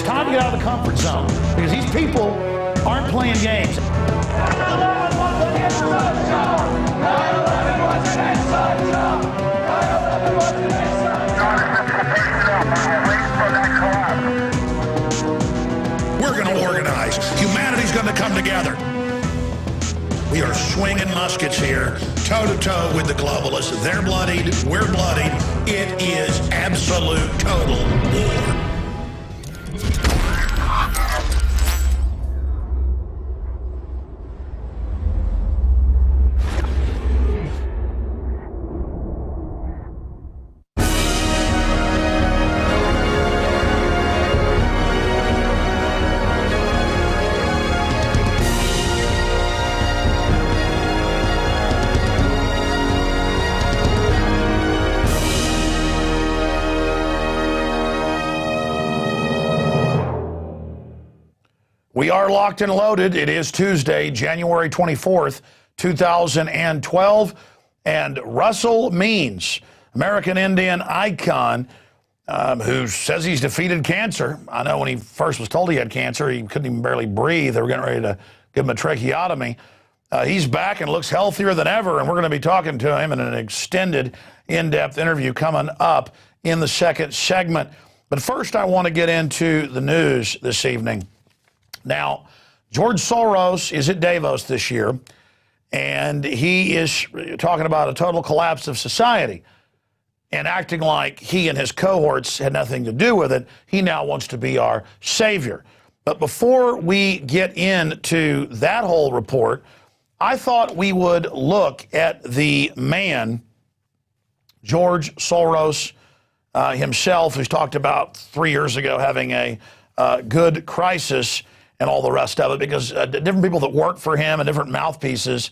It's time to get out of the comfort zone because these people aren't playing games. We're going to organize. Humanity's going to come together. We are swinging muskets here, toe-to-toe with the globalists. They're bloodied. We're bloodied. It is absolute, total war. We are locked and loaded. It is Tuesday, January 24th, 2012. And Russell Means, American Indian icon, who says he's defeated cancer. I know when he first was told he had cancer, he couldn't even barely breathe. They were getting ready to give him a tracheotomy. He's back and looks healthier than ever, and we're going to be talking to him in an extended, in-depth interview coming up in the second segment. But first, I want to get into the news this evening. Now, George Soros is at Davos this year, and he is talking about a total collapse of society and acting like he and his cohorts had nothing to do with it. He now wants to be our savior. But before we get into that whole report, I thought we would look at the man, George Soros himself, who's talked about 3 years ago having a good crisis and all the rest of it, because different people that work for him and different mouthpieces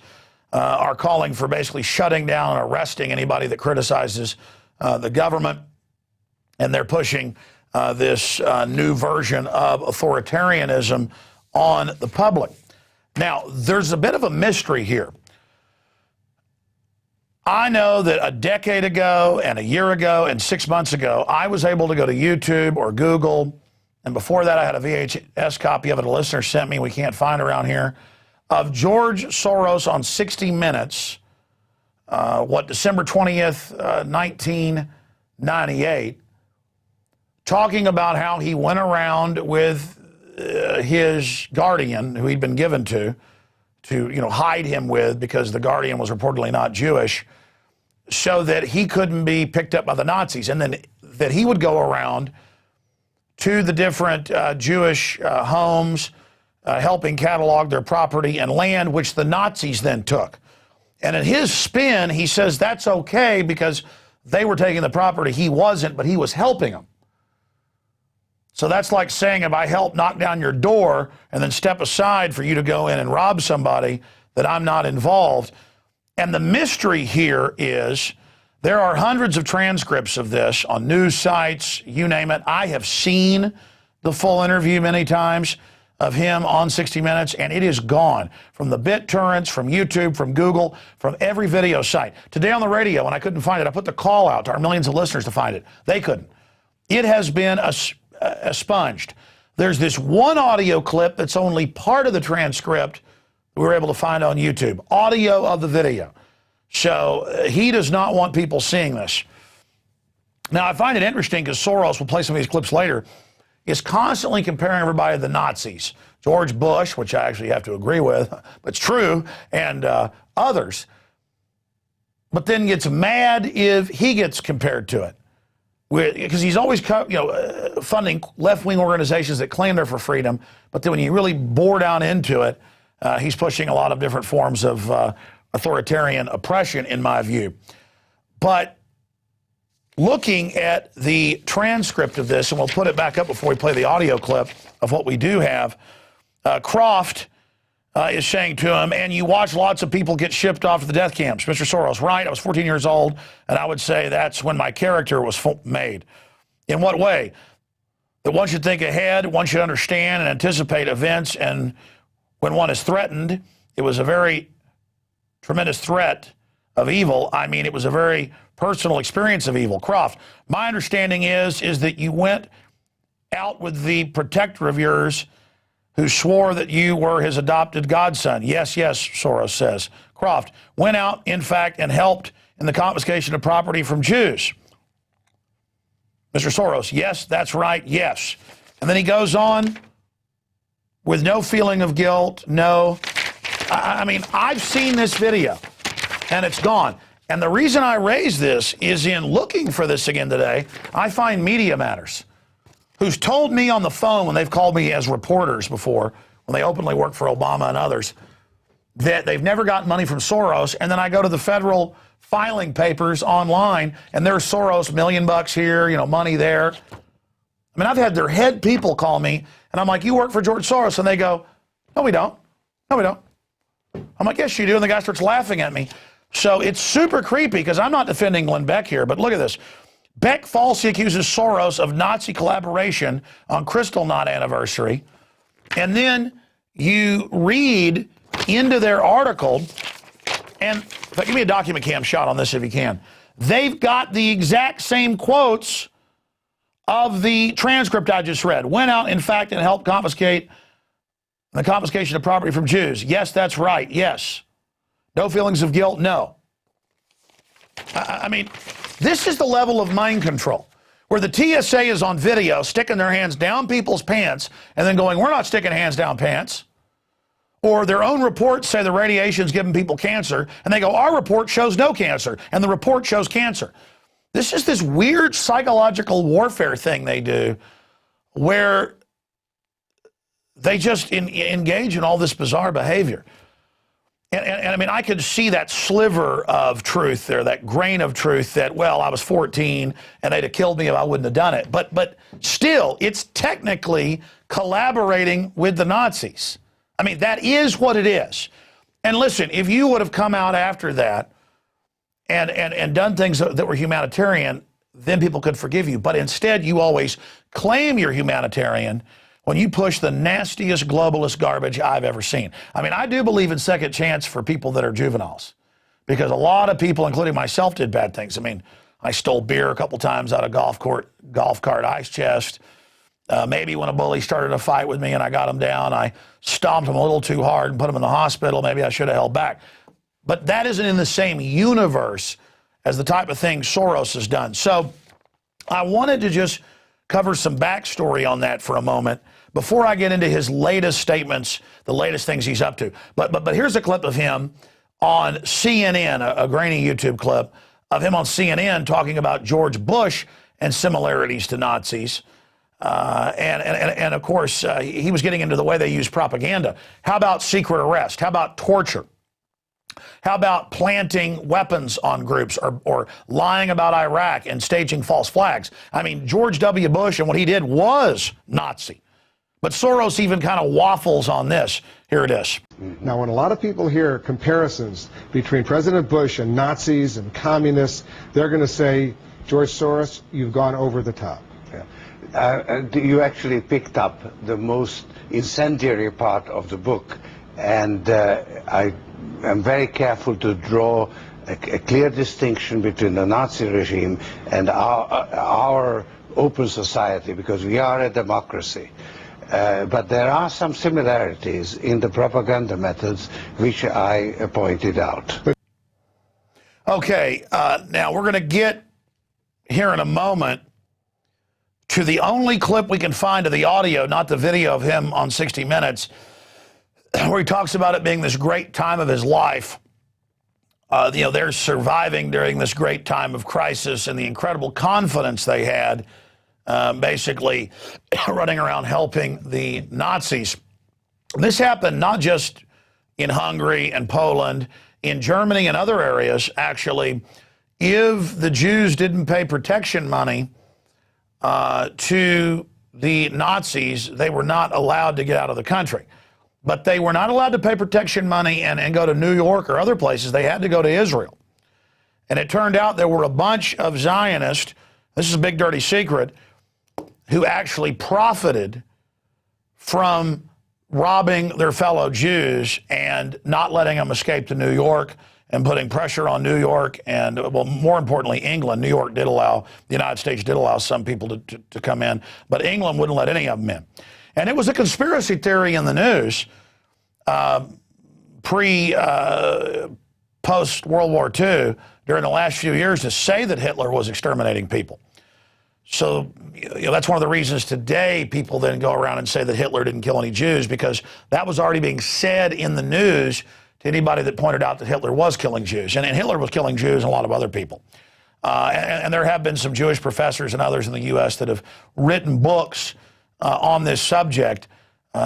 are calling for basically shutting down and arresting anybody that criticizes the government. And they're pushing this new version of authoritarianism on the public. Now, there's a bit of a mystery here. I know that a decade ago and a year ago and 6 months ago, I was able to go to YouTube or Google, and before that I had a VHS copy of it a listener sent me, we can't find around here, of George Soros on 60 Minutes, December 20th, 1998, talking about how he went around with his guardian, who he'd been given to hide him with, because the guardian was reportedly not Jewish, so that he couldn't be picked up by the Nazis. And then that he would go around to the different Jewish homes, helping catalog their property and land, which the Nazis then took. And in his spin, he says that's okay because they were taking the property. He wasn't, but he was helping them. So that's like saying, if I help knock down your door and then step aside for you to go in and rob somebody, that I'm not involved. And the mystery here is there are hundreds of transcripts of this on news sites, you name it. I have seen the full interview many times of him on 60 Minutes, and it is gone from the BitTorrents, from YouTube, from Google, from every video site. Today on the radio, when I couldn't find it, I put the call out to our millions of listeners to find it. They couldn't. It has been expunged. There's this one audio clip that's only part of the transcript we were able to find on YouTube, audio of the video. So he does not want people seeing this. Now, I find it interesting because Soros, we'll play some of these clips later, is constantly comparing everybody to the Nazis. George Bush, which I actually have to agree with, but it's true, and others. But then gets mad if he gets compared to it. Because he's always funding left-wing organizations that claim they're for freedom, but then when you really bore down into it, he's pushing a lot of different forms of authoritarian oppression, in my view. But looking at the transcript of this, and we'll put it back up before we play the audio clip of what we do have, Croft is saying to him, and you watch lots of people get shipped off to the death camps. Mr. Soros, right? I was 14 years old, and I would say that's when my character was made. In what way? That one should think ahead, one should understand and anticipate events, and when one is threatened, it was a very tremendous threat of evil. I mean, it was a very personal experience of evil. Croft, my understanding is that you went out with the protector of yours who swore that you were his adopted godson? Yes, yes, Soros says. Croft went out, in fact, and helped in the confiscation of property from Jews. Mr. Soros, yes, that's right, yes. And then he goes on with no feeling of guilt, no. I mean, I've seen this video, and it's gone. And the reason I raise this is in looking for this again today, I find Media Matters, who's told me on the phone when they've called me as reporters before, when they openly work for Obama and others, that they've never gotten money from Soros. And then I go to the federal filing papers online, and there's Soros, $1 million here, money there. I mean, I've had their head people call me, and I'm like, you work for George Soros? And they go, no, we don't. No, we don't. I'm like, yes, you do. And the guy starts laughing at me. So it's super creepy because I'm not defending Glenn Beck here, but look at this. Beck falsely accuses Soros of Nazi collaboration on Kristallnacht anniversary. And then you read into their article, and give me a document cam shot on this if you can. They've got the exact same quotes of the transcript I just read. Went out, in fact, and helped confiscate the confiscation of property from Jews. Yes, that's right. Yes. No feelings of guilt? No. I mean, this is the level of mind control where the TSA is on video sticking their hands down people's pants and then going, we're not sticking hands down pants. Or their own reports say the radiation's giving people cancer, and they go, our report shows no cancer, and the report shows cancer. This is this weird psychological warfare thing they do where they just engage in all this bizarre behavior. And I mean, I could see that sliver of truth there, that grain of truth that, well, I was 14 and they'd have killed me if I wouldn't have done it. But still, it's technically collaborating with the Nazis. I mean, that is what it is. And listen, if you would have come out after that and done things that were humanitarian, then people could forgive you. But instead, you always claim you're humanitarian when you push the nastiest globalist garbage I've ever seen. I mean, I do believe in second chance for people that are juveniles, because a lot of people, including myself, did bad things. I mean, I stole beer a couple times out of golf cart ice chest. Maybe when a bully started a fight with me and I got him down, I stomped him a little too hard and put him in the hospital. Maybe I should have held back. But that isn't in the same universe as the type of thing Soros has done. So I wanted to just cover some backstory on that for a moment before I get into his latest statements, the latest things he's up to. But here's a clip of him on CNN, a grainy YouTube clip of him on CNN talking about George Bush and similarities to Nazis. And of course, he was getting into the way they use propaganda. How about secret arrest? How about torture? How about planting weapons on groups or lying about Iraq and staging false flags? I mean, George W. Bush and what he did was Nazi. But Soros even kind of waffles on this. Here it is. Now, when a lot of people hear comparisons between President Bush and Nazis and communists, they're going to say, George Soros, you've gone over the top. You actually picked up the most incendiary part of the book, and I am very careful to draw a clear distinction between the Nazi regime and our open society, because we are a democracy. But there are some similarities in the propaganda methods which I pointed out. Okay, now we're going to get here in a moment to the only clip we can find of the audio, not the video of him on 60 Minutes, where he talks about it being this great time of his life. They're surviving during this great time of crisis and the incredible confidence they had, basically running around helping the Nazis. This happened not just in Hungary and Poland, in Germany and other areas, actually. If the Jews didn't pay protection money to the Nazis, they were not allowed to get out of the country. But they were not allowed to pay protection money and go to New York or other places. They had to go to Israel. And it turned out there were a bunch of Zionists, this is a big dirty secret, who actually profited from robbing their fellow Jews and not letting them escape to New York and putting pressure on New York and, well, more importantly, England. New York did allow, the United States did allow some people to come in, but England wouldn't let any of them in. And it was a conspiracy theory in the news post-World War II during the last few years to say that Hitler was exterminating people. So that's one of the reasons today people then go around and say that Hitler didn't kill any Jews, because that was already being said in the news to anybody that pointed out that Hitler was killing Jews. And Hitler was killing Jews and a lot of other people. And there have been some Jewish professors and others in the U.S. that have written books on this subject. You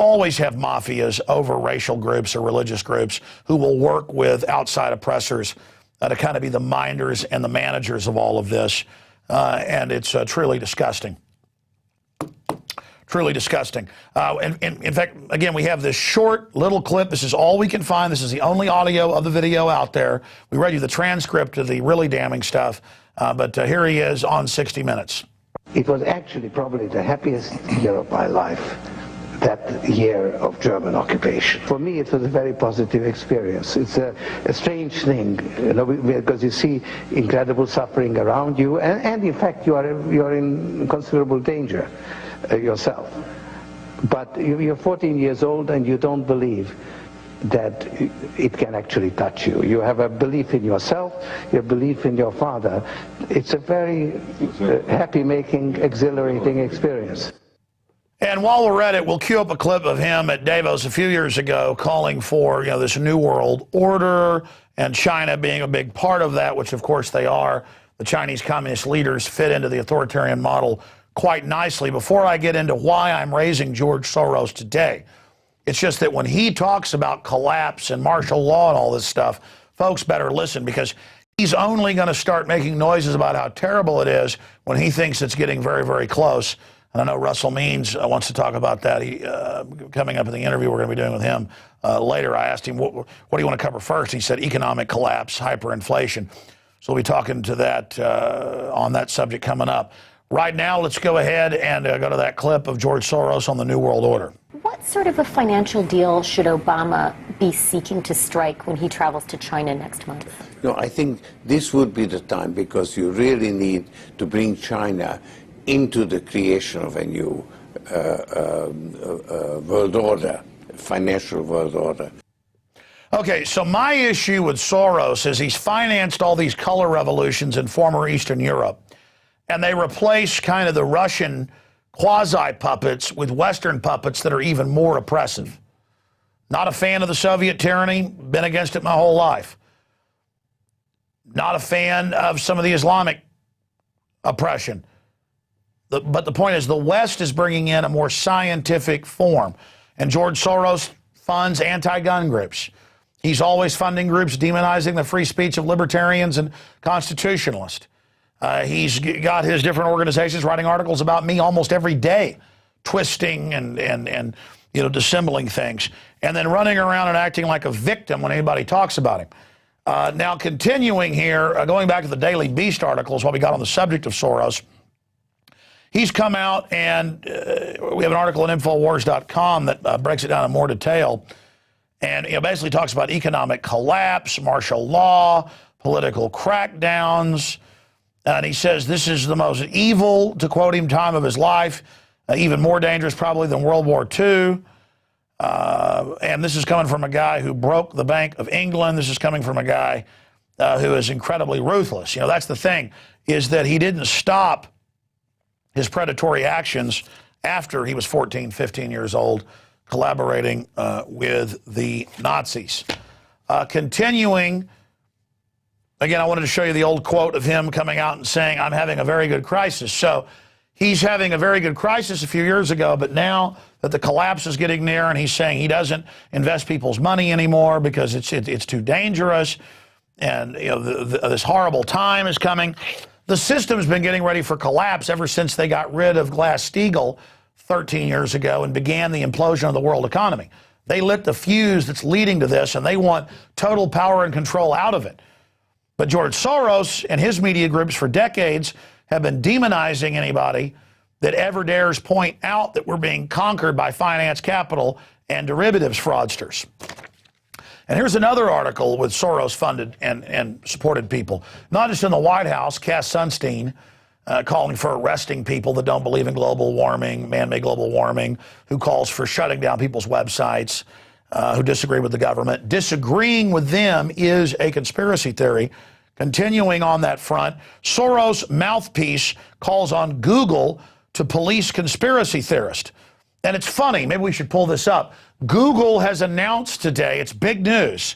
always have mafias over racial groups or religious groups who will work with outside oppressors to kind of be the minders and the managers of all of this. And it's truly disgusting. Truly disgusting. In fact, again, we have this short little clip. This is all we can find. This is the only audio of the video out there. We read you the transcript of the really damning stuff. But here he is on 60 Minutes. It was actually probably the happiest year of my life, that year of German occupation. For me, it was a very positive experience. It's a strange thing, because you see incredible suffering around you, and in fact, you are in considerable danger yourself. But you're 14 years old, and you don't believe that it can actually touch you. You have a belief in yourself, your belief in your father. It's a very happy-making, exhilarating experience. And while we're at it, we'll cue up a clip of him at Davos a few years ago calling for, this new world order and China being a big part of that, which of course they are. The Chinese communist leaders fit into the authoritarian model quite nicely. Before I get into why I'm raising George Soros today, it's just that when he talks about collapse and martial law and all this stuff, folks better listen, because he's only going to start making noises about how terrible it is when he thinks it's getting very, very close. And I know Russell Means wants to talk about that. Coming up in the interview we're going to be doing with him later, I asked him, what do you want to cover first? He said economic collapse, hyperinflation. So we'll be talking to that on that subject coming up. Right now, let's go ahead and go to that clip of George Soros on the New World Order. What sort of a financial deal should Obama be seeking to strike when he travels to China next month? No, I think this would be the time, because you really need to bring China into the creation of a new world order, financial world order. Okay, so my issue with Soros is he's financed all these color revolutions in former Eastern Europe, and they replace kind of the Russian quasi-puppets with Western puppets that are even more oppressive. Not a fan of the Soviet tyranny, been against it my whole life. Not a fan of some of the Islamic oppression. But the point is, the West is bringing in a more scientific form. And George Soros funds anti-gun groups. He's always funding groups demonizing the free speech of libertarians and constitutionalists. He's got his different organizations writing articles about me almost every day, twisting and dissembling things, and then running around and acting like a victim when anybody talks about him. Now, continuing here, going back to the Daily Beast articles, while we got on the subject of Soros, he's come out, and we have an article at Infowars.com that breaks it down in more detail, and basically talks about economic collapse, martial law, political crackdowns. And he says this is the most evil, to quote him, time of his life, even more dangerous probably than World War II. And this is coming from a guy who broke the Bank of England. This is coming from a guy who is incredibly ruthless. That's the thing, is that he didn't stop his predatory actions after he was 14, 15 years old, collaborating with the Nazis. Continuing, again, I wanted to show you the old quote of him coming out and saying, I'm having a very good crisis. So he's having a very good crisis a few years ago, but now that the collapse is getting near, and he's saying he doesn't invest people's money anymore because it's too dangerous, and this horrible time is coming. The system's been getting ready for collapse ever since they got rid of Glass-Steagall 13 years ago and began the implosion of the world economy. They lit the fuse that's leading to this, and they want total power and control out of it. But George Soros and his media groups for decades have been demonizing anybody that ever dares point out that we're being conquered by finance capital and derivatives fraudsters. And here's another article with Soros-funded and supported people. Not just in the White House, Cass Sunstein calling for arresting people that don't believe in global warming, man-made global warming, who calls for shutting down people's websites, who disagree with the government. Disagreeing with them is a conspiracy theory. Continuing on that front, Soros mouthpiece calls on Google to police conspiracy theorists. And it's funny, maybe we should pull this up. Google has announced today, it's big news,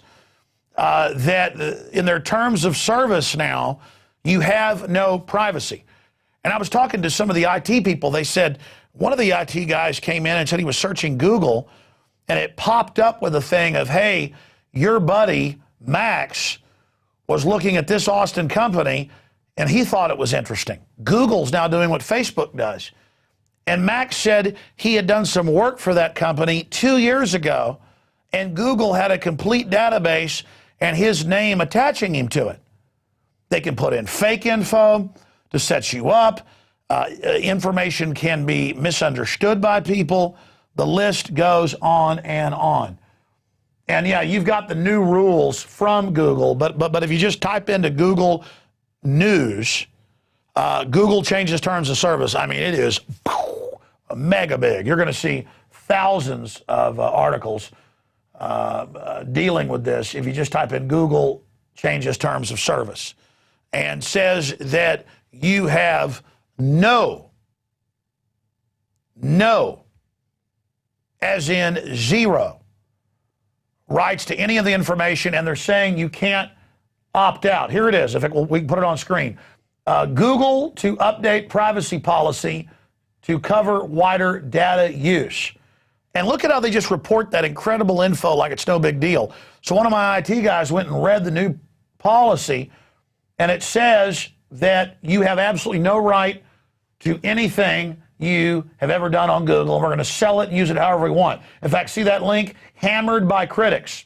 that in their terms of service now, you have no privacy. And I was talking to some of the IT people. They said, one of the IT guys came in and said he was searching Google, and it popped up with a thing of, hey, your buddy, Max, was looking at this Austin company, and he thought it was interesting. Google's now doing what Facebook does. And Max said he had done some work for that company 2 years ago, and Google had a complete database and his name attaching him to it. They can put in fake info to set you up. Information can be misunderstood by people. The list goes on and on. And yeah, you've got the new rules from Google, but if you just type into Google News, Google changes terms of service. I mean, it is mega big. You're going to see thousands of articles dealing with this if you just type in Google changes terms of service and says that you have no, as in zero, rights to any of the information, and they're saying you can't opt out. Here it is. We can put it on screen. Google to update privacy policy to cover wider data use. And look at how they just report that incredible info like it's no big deal. So one of my IT guys went and read the new policy, and it says that you have absolutely no right to anything you have ever done on Google, and we're going to sell it and use it however we want. In fact, see that link? Hammered by critics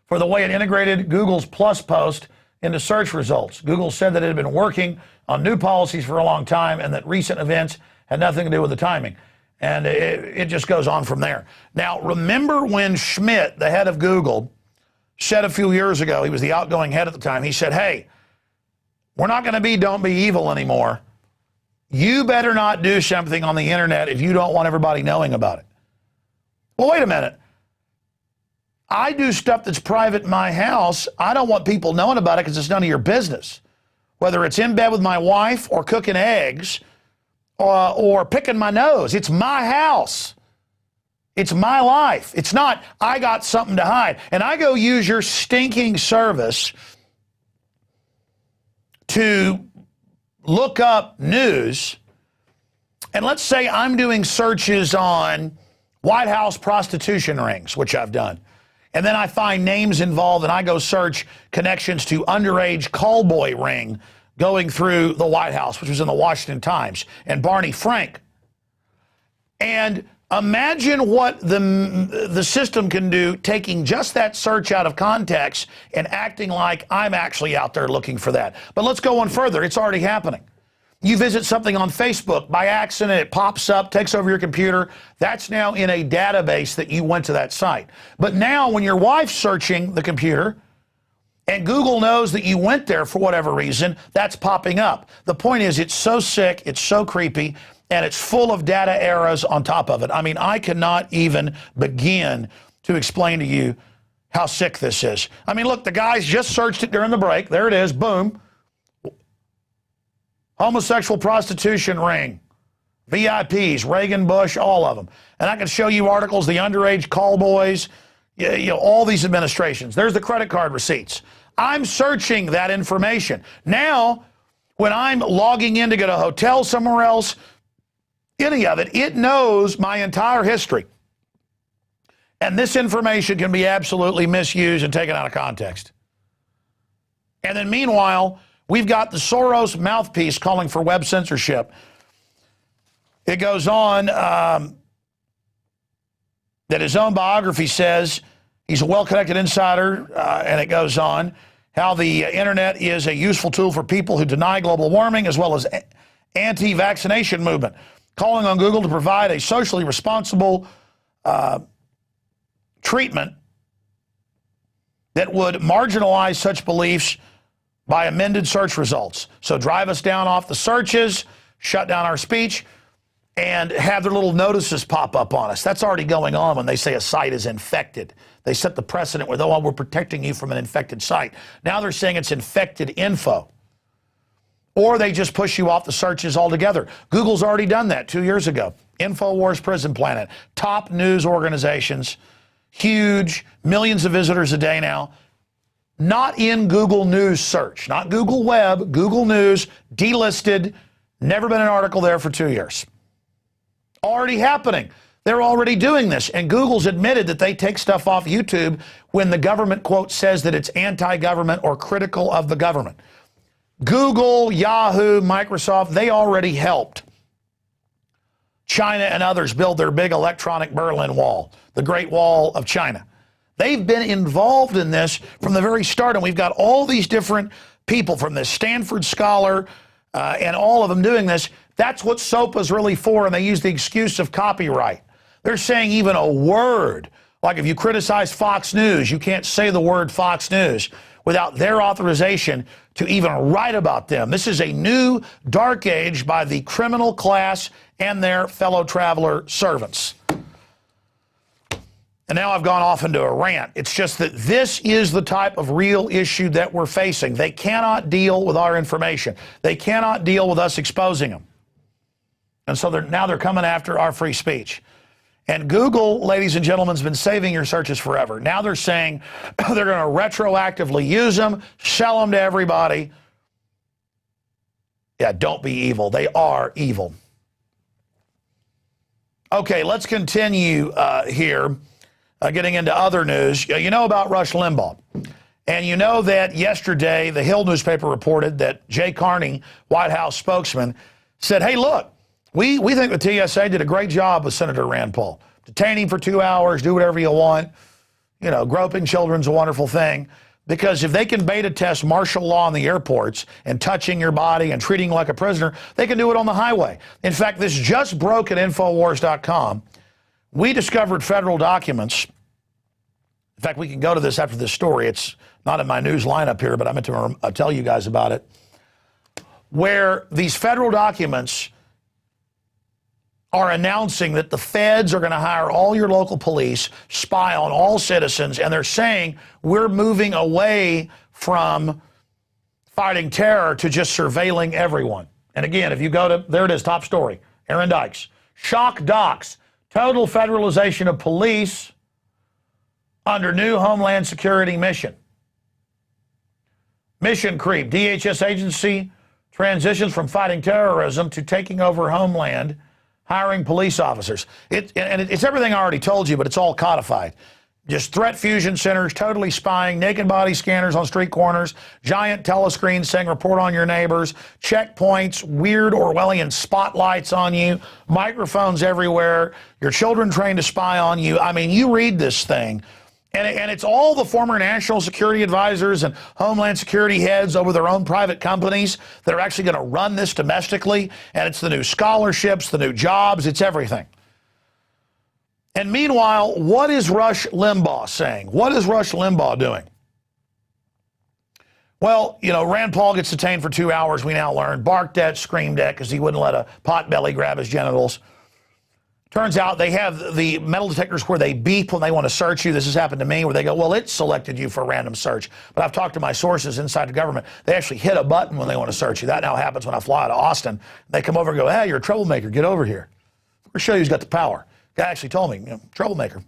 for the way it integrated Google's Plus post into search results. Google said that it had been working on new policies for a long time and that recent events had nothing to do with the timing. And it just goes on from there. Now, remember when Schmidt, the head of Google, said a few years ago, he was the outgoing head at the time, he said, hey, we're not going to be don't be evil anymore. You better not do something on the internet if you don't want everybody knowing about it. Well, wait a minute. I do stuff that's private in my house. I don't want people knowing about it because it's none of your business. Whether it's in bed with my wife or cooking eggs or picking my nose. It's my house. It's my life. It's not, I got something to hide. And I go use your stinking service to look up news. And let's say I'm doing searches on White House prostitution rings, which I've done. And then I find names involved and I go search connections to underage callboy ring going through the White House, which was in the Washington Times, and Barney Frank. And imagine what the system can do taking just that search out of context and acting like I'm actually out there looking for that. But let's go one further. It's already happening. You visit something on Facebook by accident, it pops up, takes over your computer. That's now in a database that you went to that site. But now when your wife's searching the computer and Google knows that you went there for whatever reason, that's popping up. The point is, it's so sick, it's so creepy, and it's full of data errors on top of it. I mean, I cannot even begin to explain to you how sick this is. I mean, look, the guys just searched it during the break. There it is, boom. Homosexual prostitution ring, VIPs, Reagan, Bush, all of them. And I can show you articles, the underage call boys, all these administrations. There's the credit card receipts. I'm searching that information. Now, when I'm logging in to get a hotel somewhere else, any of it, it knows my entire history. And this information can be absolutely misused and taken out of context. And then meanwhile, we've got the Soros mouthpiece calling for web censorship. It goes on that his own biography says he's a well-connected insider, and it goes on how the internet is a useful tool for people who deny global warming as well as anti-vaccination movement, calling on Google to provide a socially responsible treatment that would marginalize such beliefs by amended search results. So drive us down off the searches, shut down our speech, and have their little notices pop up on us. That's already going on when they say a site is infected. They set the precedent with, oh, we're protecting you from an infected site. Now they're saying it's infected info. Or they just push you off the searches altogether. Google's already done that 2 years ago. Infowars, Prison Planet, top news organizations, huge, millions of visitors a day now. Not in Google News search, not Google Web, Google News, delisted, never been an article there for 2 years. Already happening. They're already doing this. And Google's admitted that they take stuff off YouTube when the government, quote, says that it's anti-government or critical of the government. Google, Yahoo, Microsoft, they already helped China and others build their big electronic Berlin Wall, the Great Wall of China. They've been involved in this from the very start, and we've got all these different people from this Stanford scholar and all of them doing this. That's what SOPA's really for, and they use the excuse of copyright. They're saying even a word, like if you criticize Fox News, you can't say the word Fox News without their authorization to even write about them. This is a new dark age by the criminal class and their fellow traveler servants. And now I've gone off into a rant. It's just that this is the type of real issue that we're facing. They cannot deal with our information. They cannot deal with us exposing them. And so now they're coming after our free speech. And Google, ladies and gentlemen, has been saving your searches forever. Now they're saying they're going to retroactively use them, sell them to everybody. Yeah, don't be evil. They are evil. Okay, let's continue here. Getting into other news, you know about Rush Limbaugh. And you know that yesterday the Hill newspaper reported that Jay Carney, White House spokesman, said, hey, look, we think the TSA did a great job with Senator Rand Paul. Detain him for 2 hours, do whatever you want. You know, groping children's a wonderful thing. Because if they can beta test martial law in the airports and touching your body and treating you like a prisoner, they can do it on the highway. In fact, this just broke at Infowars.com. We discovered federal documents. In fact, we can go to this after this story. It's not in my news lineup here, but I meant to tell you guys about it. Where these federal documents are announcing that the feds are going to hire all your local police, spy on all citizens, and they're saying we're moving away from fighting terror to just surveilling everyone. And again, if you go to, there it is, top story, Aaron Dykes. Shock docs. Total federalization of police under new Homeland Security mission. Mission creep. DHS agency transitions from fighting terrorism to taking over Homeland, hiring police officers. It's everything I already told you, but it's all codified. Just threat fusion centers, totally spying, naked body scanners on street corners, giant telescreens saying report on your neighbors, checkpoints, weird Orwellian spotlights on you, microphones everywhere, your children trained to spy on you. I mean, you read this thing, and it's all the former national security advisors and Homeland Security heads over their own private companies that are actually going to run this domestically, and it's the new scholarships, the new jobs, it's everything. And meanwhile, what is Rush Limbaugh saying? What is Rush Limbaugh doing? Well, you know, Rand Paul gets detained for 2 hours, we now learn. Barked at, screamed at, because he wouldn't let a potbelly grab his genitals. Turns out they have the metal detectors where they beep when they want to search you. This has happened to me, where they go, well, it selected you for a random search. But I've talked to my sources inside the government. They actually hit a button when they want to search you. That now happens when I fly out of Austin. They come over and go, hey, you're a troublemaker. Get over here. We'll show you who's got the power. Guy actually told me, you know, troublemaker.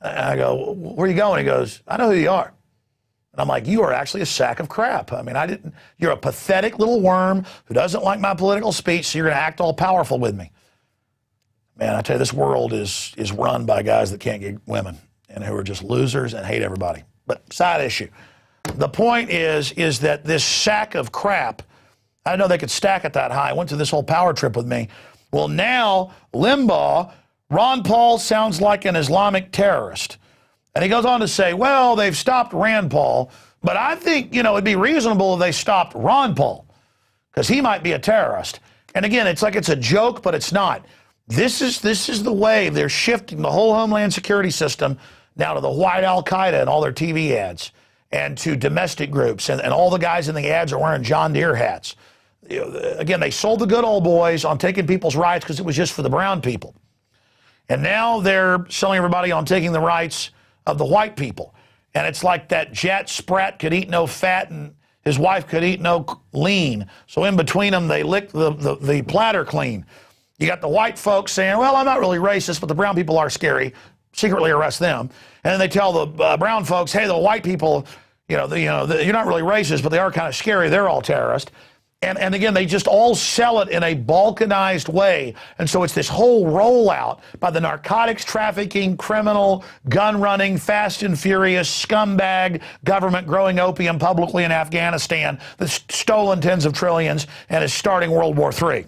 I go, where are you going? He goes, I know who you are. And I'm like, you are actually a sack of crap. I mean, you're a pathetic little worm who doesn't like my political speech, so you're going to act all powerful with me. Man, I tell you, this world is run by guys that can't get women and who are just losers and hate everybody. But side issue. The point is that this sack of crap, I didn't know they could stack it that high. Went to this whole power trip with me. Well, now Limbaugh, Ron Paul sounds like an Islamic terrorist. And he goes on to say, well, they've stopped Rand Paul, but I think, you know, it'd be reasonable if they stopped Ron Paul because he might be a terrorist. And again, it's like it's a joke, but it's not. This is the wave. They're shifting the whole Homeland Security system now to the white Al-Qaeda and all their TV ads, and to domestic groups, and all the guys in the ads are wearing John Deere hats. Again, they sold the good old boys on taking people's rights because it was just for the brown people. And now they're selling everybody on taking the rights of the white people. And it's like that Jet Sprat could eat no fat and his wife could eat no lean. So in between them, they lick the platter clean. You got the white folks saying, well, I'm not really racist, but the brown people are scary. Secretly arrest them. And then they tell the brown folks, hey, the white people, you're not really racist, but they are kind of scary. They're all terrorists. And again, they just all sell it in a balkanized way. And so it's this whole rollout by the narcotics trafficking, criminal, gun-running, fast and furious, scumbag government growing opium publicly in Afghanistan that's stolen tens of trillions and is starting World War III.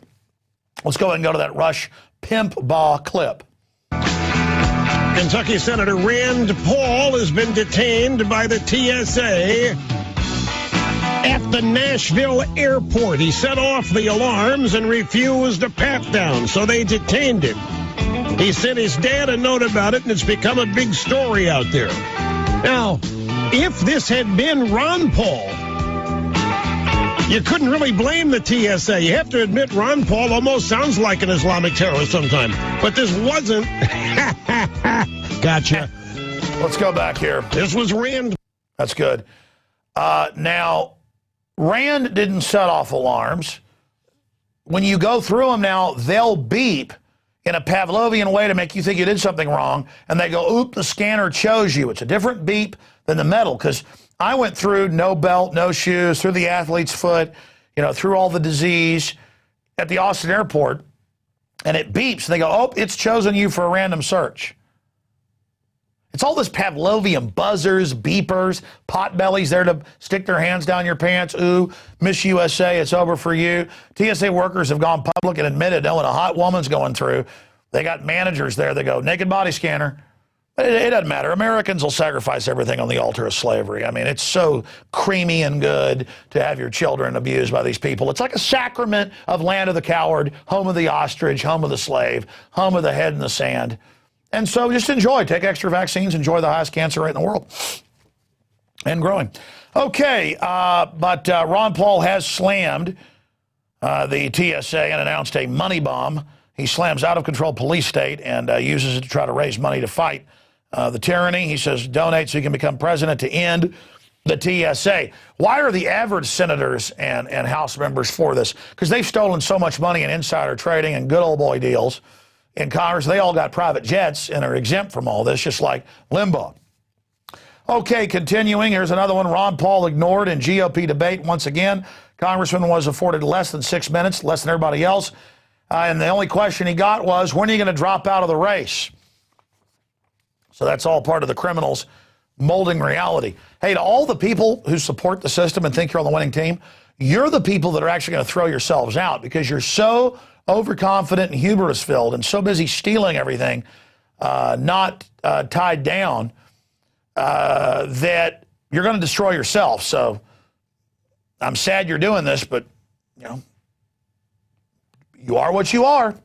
Let's go ahead and go to that Rush Pimp Baugh clip. Kentucky Senator Rand Paul has been detained by the TSA at the Nashville airport. He set off the alarms and refused a pat-down, so they detained him. He sent his dad a note about it, and it's become a big story out there. Now, if this had been Ron Paul, you couldn't really blame the TSA. You have to admit Ron Paul almost sounds like an Islamic terrorist sometimes. But this wasn't. Gotcha. Let's go back here. This was Rand. That's good. Now, Rand didn't set off alarms. When you go through them now, they'll beep in a Pavlovian way to make you think you did something wrong, and they go, oop, the scanner chose you. It's a different beep than the metal, because I went through no belt, no shoes, through the athlete's foot, through all the disease at the Austin airport, and it beeps, and they go, oh, it's chosen you for a random search. It's all this Pavlovian buzzers, beepers, potbellies there to stick their hands down your pants. Ooh, Miss USA, it's over for you. TSA workers have gone public and admitted, when a hot woman's going through, they got managers there that go, naked body scanner. It doesn't matter. Americans will sacrifice everything on the altar of slavery. I mean, it's so creamy and good to have your children abused by these people. It's like a sacrament of land of the coward, home of the ostrich, home of the slave, home of the head in the sand. And so just enjoy. Take extra vaccines. Enjoy the highest cancer rate in the world. And growing. Okay, but Ron Paul has slammed the TSA and announced a money bomb. He slams out-of-control police state and uses it to try to raise money to fight the tyranny. He says donate so he can become president to end the TSA. Why are the average senators and House members for this? Because they've stolen so much money in insider trading and good old boy deals. In Congress, they all got private jets and are exempt from all this, just like Limbaugh. Okay, continuing, here's another one. Ron Paul ignored in GOP debate once again. Congressman was afforded less than 6 minutes, less than everybody else. And the only question he got was, when are you going to drop out of the race? So that's all part of the criminals molding reality. Hey, to all the people who support the system and think you're on the winning team, you're the people that are actually going to throw yourselves out because you're so overconfident and hubris-filled and so busy stealing everything, not tied down, that you're going to destroy yourself. So I'm sad you're doing this, but, you are what you are.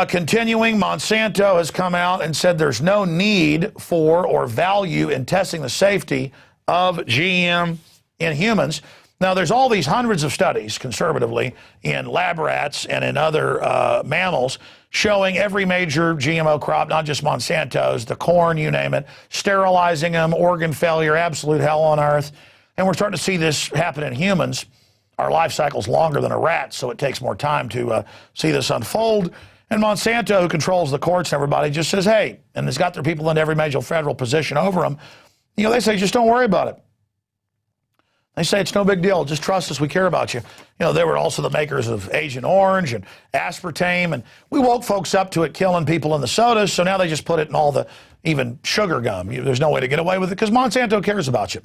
Continuing, Monsanto has come out and said there's no need for or value in testing the safety of GM in humans. Now, there's all these hundreds of studies, conservatively, in lab rats and in other mammals showing every major GMO crop, not just Monsanto's, the corn, you name it, sterilizing them, organ failure, absolute hell on earth. And we're starting to see this happen in humans. Our life cycle's longer than a rat, so it takes more time to see this unfold. And Monsanto, who controls the courts and everybody, just says, hey, and has got their people in every major federal position over them. They say, just don't worry about it. They say it's no big deal. Just trust us. We care about you. They were also the makers of Agent Orange and aspartame, and we woke folks up to it killing people in the sodas, so now they just put it in all the, even sugar gum. There's no way to get away with it because Monsanto cares about you.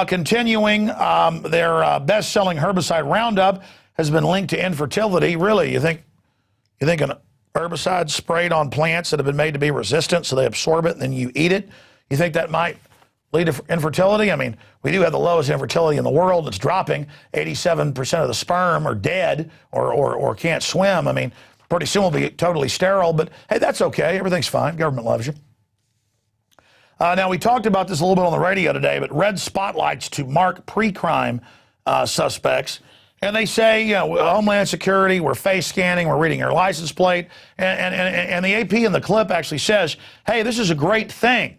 Continuing, their best-selling herbicide Roundup has been linked to infertility. Really, you think an herbicide sprayed on plants that have been made to be resistant, so they absorb it and then you eat it, you think that might lead to infertility? I mean, we do have the lowest infertility in the world. It's dropping. 87% of the sperm are dead or can't swim. I mean, pretty soon we'll be totally sterile, but hey, that's okay. Everything's fine. Government loves you. Now, we talked about this a little bit on the radio today, but red spotlights to mark pre-crime suspects. And they say, you know, Homeland Security, we're face scanning, we're reading your license plate. And the AP in the clip actually says, hey, this is a great thing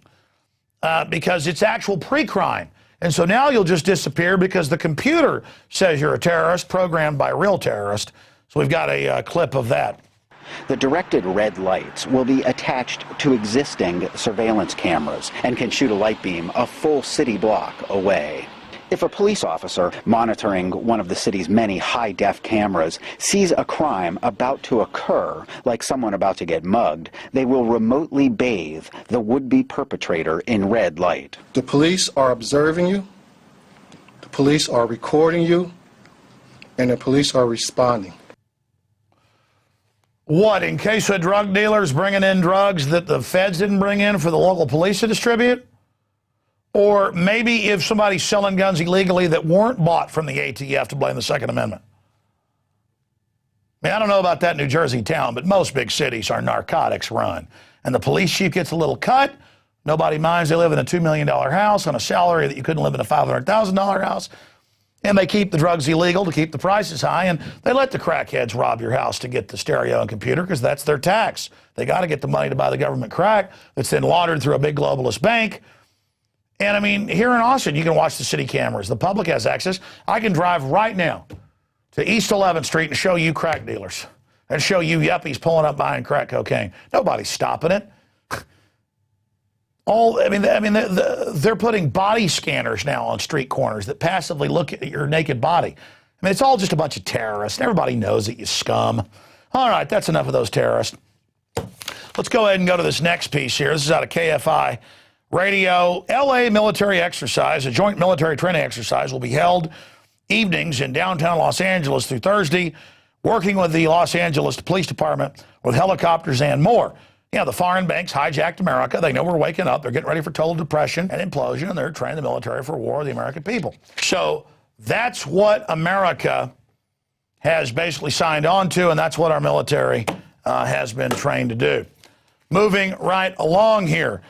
because it's actual pre-crime. And so now you'll just disappear because the computer says you're a terrorist programmed by a real terrorist. So we've got a clip of that. The directed red lights will be attached to existing surveillance cameras and can shoot a light beam a full city block away. If a police officer monitoring one of the city's many high-def cameras sees a crime about to occur, like someone about to get mugged, they will remotely bathe the would-be perpetrator in red light. The police are observing you, the police are recording you, and the police are responding. What, in case of drug dealers bringing in drugs that the feds didn't bring in for the local police to distribute? Or maybe if somebody's selling guns illegally that weren't bought from the ATF to blame the Second Amendment. I mean, I don't know about that New Jersey town, but most big cities are narcotics run. And the police chief gets a little cut. Nobody minds. They live in a $2 million house on a salary that you couldn't live in a $500,000 house. And they keep the drugs illegal to keep the prices high, and they let the crackheads rob your house to get the stereo and computer because that's their tax. They got to get the money to buy the government crack that's then laundered through a big globalist bank. And I mean, here in Austin, you can watch the city cameras. The public has access. I can drive right now to East 11th Street and show you crack dealers and show you yuppies pulling up buying crack cocaine. Nobody's stopping it. They're putting body scanners now on street corners that passively look at your naked body. I mean, it's all just a bunch of terrorists. Everybody knows it, you scum. All right, that's enough of those terrorists. Let's go ahead and go to this next piece here. This is out of KFI Radio. LA military exercise, a joint military training exercise, will be held evenings in downtown Los Angeles through Thursday, working with the Los Angeles Police Department with helicopters and more. You know, the foreign banks hijacked America. They know we're waking up. They're getting ready for total depression and implosion, and they're training the military for war with the American people. So that's what America has basically signed on to, and that's what our military has been trained to do. Moving right along here.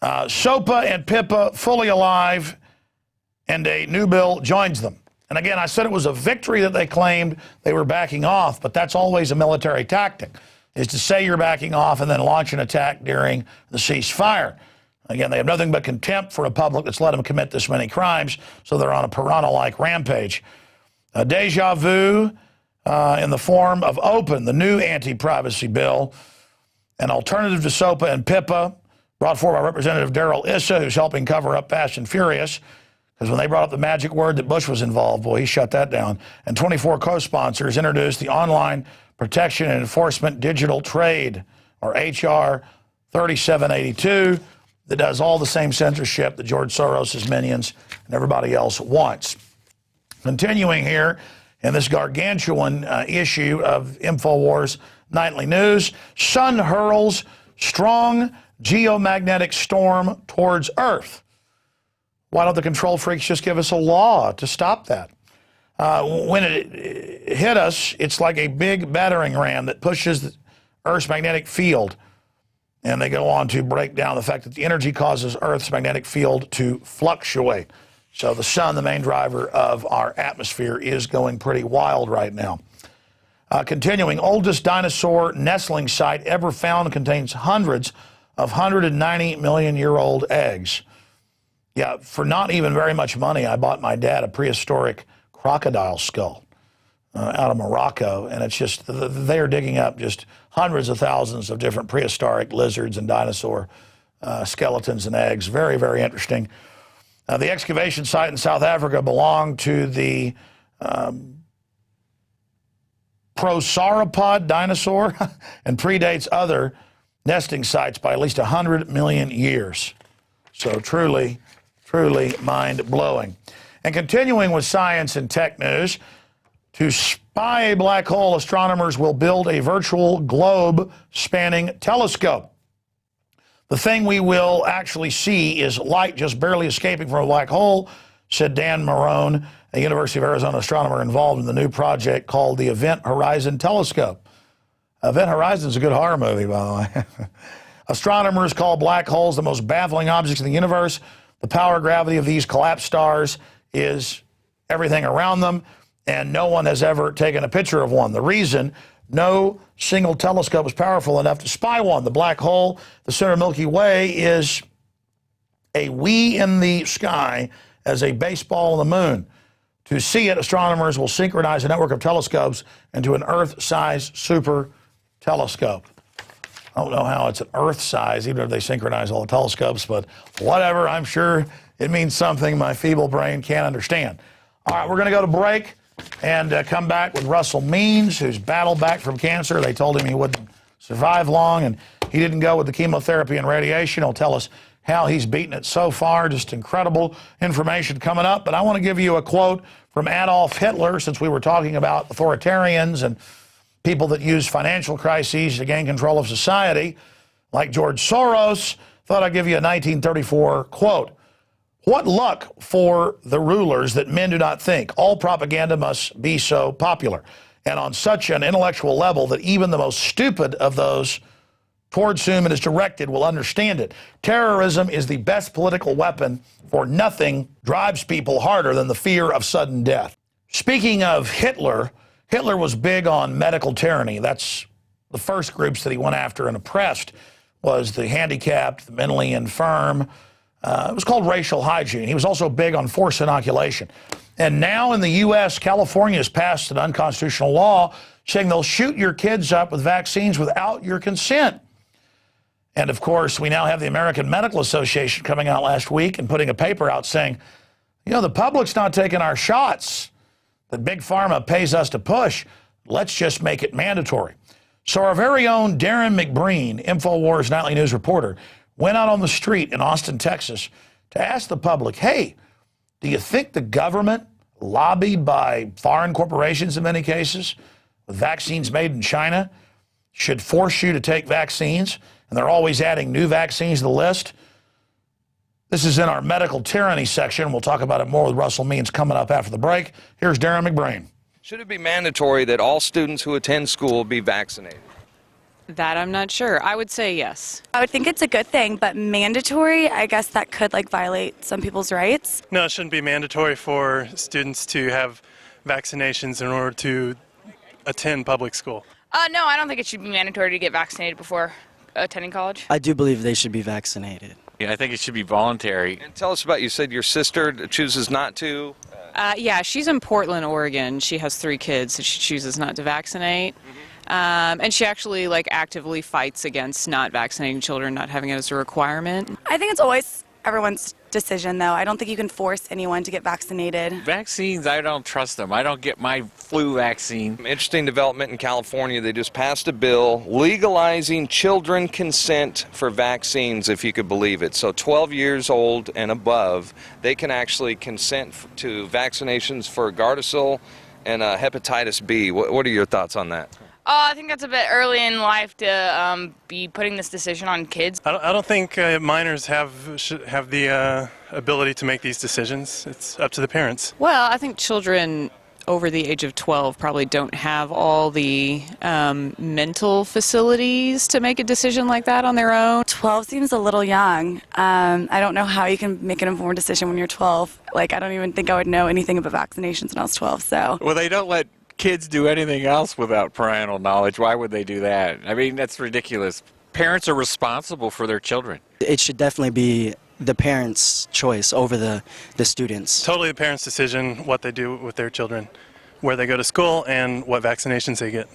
SOPA and PIPA fully alive, and a new bill joins them. And again, I said it was a victory that they claimed they were backing off, but that's always a military tactic, is to say you're backing off and then launch an attack during the ceasefire. Again, they have nothing but contempt for a public that's let them commit this many crimes, so they're on a piranha-like rampage. A deja vu in the form of OPEN, the new anti-privacy bill, an alternative to SOPA and PIPA, brought forward by Representative Darrell Issa, who's helping cover up Fast and Furious, because when they brought up the magic word that Bush was involved, boy, he shut that down. And 24 co-sponsors introduced the Online Protection and Enforcement Digital Trade, or HR 3782, that does all the same censorship that George Soros' minions and everybody else wants. Continuing here in this gargantuan issue of Infowars Nightly News, Sun hurls strong geomagnetic storm towards Earth. Why don't the control freaks just give us a law to stop that? When it hit us, it's like a big battering ram that pushes the Earth's magnetic field. And they go on to break down the fact that the energy causes Earth's magnetic field to fluctuate. So the sun, the main driver of our atmosphere, is going pretty wild right now. Continuing, oldest dinosaur nestling site ever found contains hundreds of 190 million-year-old eggs. Yeah, for not even very much money, I bought my dad a prehistoric crocodile skull out of Morocco, and it's just, they're digging up just hundreds of thousands of different prehistoric lizards and dinosaur skeletons and eggs. Very, very interesting. The excavation site in South Africa belonged to the prosauropod dinosaur and predates other nesting sites by at least 100 million years. So truly, truly mind-blowing. And continuing with science and tech news, to spy a black hole, astronomers will build a virtual globe-spanning telescope. The thing we will actually see is light just barely escaping from a black hole, said Dan Marone, a University of Arizona astronomer involved in the new project called the Event Horizon Telescope. Event Horizon is a good horror movie, by the way. Astronomers call black holes the most baffling objects in the universe. The power gravity of these collapsed stars is everything around them, and no one has ever taken a picture of one. The reason: no single telescope is powerful enough to spy one. The black hole, the center of Milky Way, is a wee in the sky as a baseball on the moon. To see it, astronomers will synchronize a network of telescopes into an Earth-size super telescope. I don't know how it's an Earth-size, even if they synchronize all the telescopes, but whatever, I'm sure it means something my feeble brain can't understand. All right, we're going to go to break and come back with Russell Means, who's battled back from cancer. They told him he wouldn't survive long, and he didn't go with the chemotherapy and radiation. He'll tell us how he's beaten it so far. Just incredible information coming up. But I want to give you a quote from Adolf Hitler, since we were talking about authoritarians and people that use financial crises to gain control of society, like George Soros. Thought I'd give you a 1934 quote. "What luck for the rulers that men do not think. All propaganda must be so popular, and on such an intellectual level that even the most stupid of those towards whom it is directed will understand it. Terrorism is the best political weapon, for nothing drives people harder than the fear of sudden death." Speaking of Hitler, Hitler was big on medical tyranny. That's the first groups that he went after and oppressed, was the handicapped, the mentally infirm. It was called racial hygiene. He was also big on forced inoculation. And now in the U.S., California has passed an unconstitutional law saying they'll shoot your kids up with vaccines without your consent. And, of course, we now have the American Medical Association coming out last week and putting a paper out saying, you know, the public's not taking our shots that Big Pharma pays us to push. Let's just make it mandatory. So our very own Darren McBreen, Infowars Nightly News reporter, went out on the street in Austin, Texas, to ask the public, hey, do you think the government, lobbied by foreign corporations in many cases, with vaccines made in China, should force you to take vaccines? And they're always adding new vaccines to the list. This is in our medical tyranny section. We'll talk about it more with Russell Means coming up after the break. Here's Darren McBreen. Should it be mandatory that all students who attend school be vaccinated? That I'm not sure. I would say yes. I would think it's a good thing, but mandatory, I guess that could violate some people's rights. No, it shouldn't be mandatory for students to have vaccinations in order to attend public school. No, I don't think it should be mandatory to get vaccinated before attending college. I do believe they should be vaccinated. Yeah, I think it should be voluntary. And tell us about, you said your sister chooses not to. Yeah, she's in Portland, Oregon. She has 3 kids, so she chooses not to vaccinate. And she actually actively fights against not vaccinating children, not having it as a requirement. I think it's always everyone's decision, though. I don't think you can force anyone to get vaccinated. Vaccines, I don't trust them. I don't get my flu vaccine. Interesting development in California. They just passed a bill legalizing children consent for vaccines, if you could believe it. So 12 years old and above, they can actually consent to vaccinations for Gardasil and hepatitis B. What are your thoughts on that? I think that's a bit early in life to be putting this decision on kids. I don't think minors should have the ability to make these decisions. It's up to the parents. Well, I think children over the age of 12 probably don't have all the mental facilities to make a decision like that on their own. 12 seems a little young. I don't know how you can make an informed decision when you're 12. I don't even think I would know anything about vaccinations when I was 12. So. Well, they don't let kids do anything else without parental knowledge. Why would they do that? I mean, that's ridiculous. Parents are responsible for their children. It should definitely be the parents' choice over the students. Totally the parents' decision what they do with their children, where they go to school, and what vaccinations they get.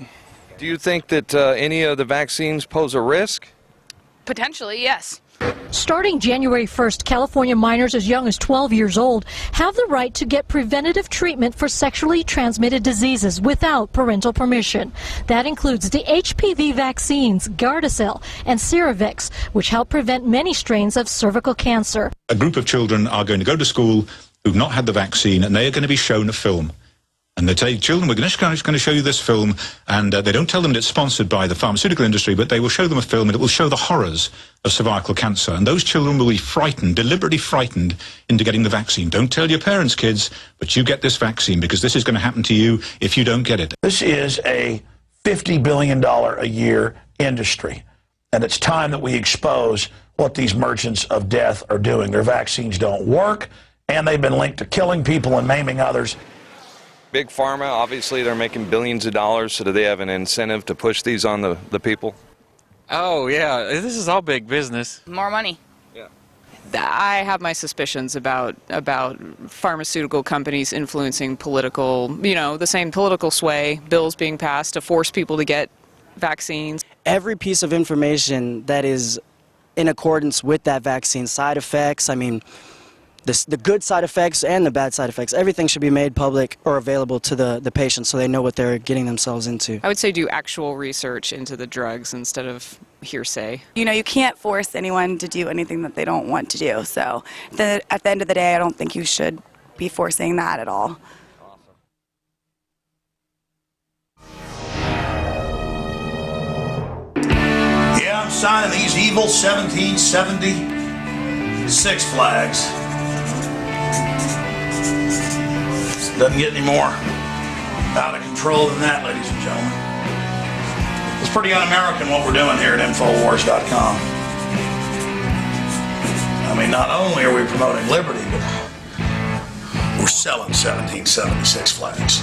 Do you think that any of the vaccines pose a risk? Potentially, yes. Starting January 1st, California minors as young as 12 years old have the right to get preventative treatment for sexually transmitted diseases without parental permission. That includes the HPV vaccines, Gardasil, and Cerevix, which help prevent many strains of cervical cancer. A group of children are going to go to school who've not had the vaccine, and they are going to be shown a film. And they tell children, we're just going to show you this film, and they don't tell them that it's sponsored by the pharmaceutical industry, but they will show them a film, and it will show the horrors of cervical cancer. And those children will be frightened, deliberately frightened, into getting the vaccine. Don't tell your parents, kids, but you get this vaccine, because this is going to happen to you if you don't get it. This is a $50 billion a year industry. And it's time that we expose what these merchants of death are doing. Their vaccines don't work, and they've been linked to killing people and maiming others. Big Pharma, obviously they're making billions of dollars, so do they have an incentive to push these on the people? Oh, yeah, this is all big business. More money. I have my suspicions about pharmaceutical companies influencing political, the same political sway, bills being passed to force people to get vaccines. Every piece of information that is in accordance with that vaccine, side effects, I mean, the good side effects and the bad side effects, everything should be made public or available to the patients so they know what they're getting themselves into. I would say do actual research into the drugs instead of hearsay. You can't force anyone to do anything that they don't want to do. So at the end of the day, I don't think you should be forcing that at all. Yeah, I'm signing these evil 1776 flags. Doesn't get any more out of control than that, ladies and gentlemen. It's pretty un-American what we're doing here at Infowars.com. I mean, not only are we promoting liberty, but we're selling 1776 flags.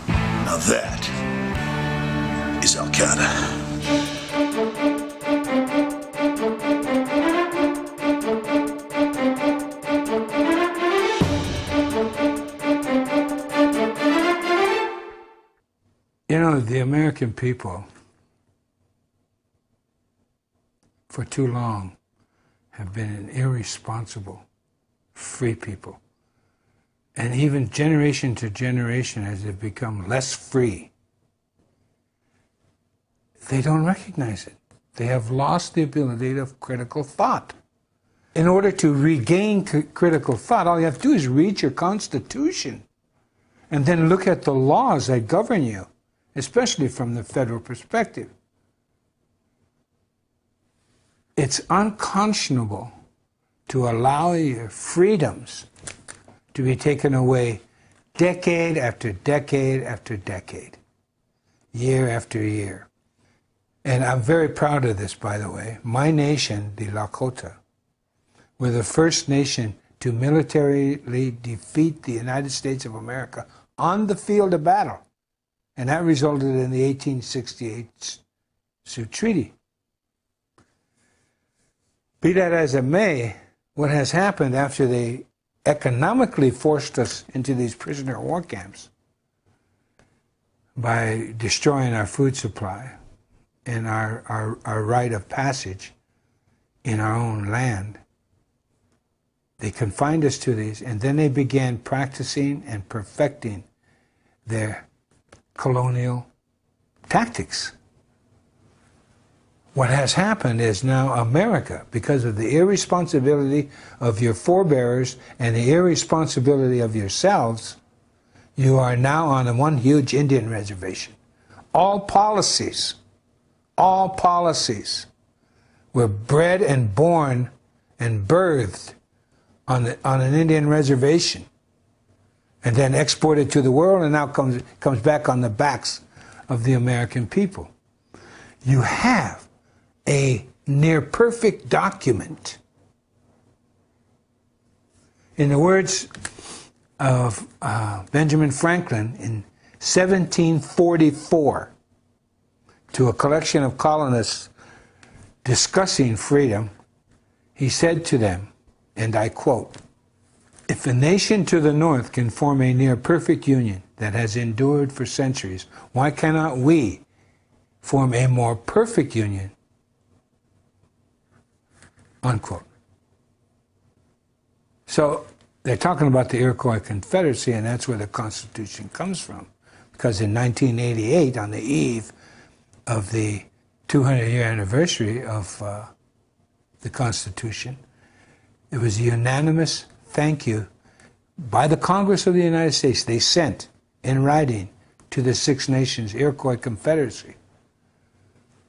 Now that is Al-Qaeda. The American people, for too long, have been an irresponsible, free people. And even generation to generation, as they've become less free, they don't recognize it. They have lost the ability of critical thought. In order to regain critical thought, all you have to do is read your Constitution and then look at the laws that govern you, especially from the federal perspective. It's unconscionable to allow your freedoms to be taken away decade after decade after decade, year after year. And I'm very proud of this, by the way. My nation, the Lakota, were the first nation to militarily defeat the United States of America on the field of battle. And that resulted in the 1868 Sioux Treaty. Be that as it may, what has happened after they economically forced us into these prisoner of war camps by destroying our food supply and our right of passage in our own land, they confined us to these, and then they began practicing and perfecting their colonial tactics. What has happened is now America, because of the irresponsibility of your forebears and the irresponsibility of yourselves, you are now on one huge Indian reservation. All policies were bred and born and birthed on an Indian reservation, and then exported to the world, and now comes back on the backs of the American people. You have a near-perfect document. In the words of Benjamin Franklin in 1744, to a collection of colonists discussing freedom, he said to them, and I quote, "If a nation to the north can form a near-perfect union that has endured for centuries, why cannot we form a more perfect union?" Unquote. So they're talking about the Iroquois Confederacy, and that's where the Constitution comes from. Because in 1988, on the eve of the 200-year anniversary of the Constitution, it was a unanimous thank you by the Congress of the United States. They sent in writing to the Six Nations Iroquois Confederacy,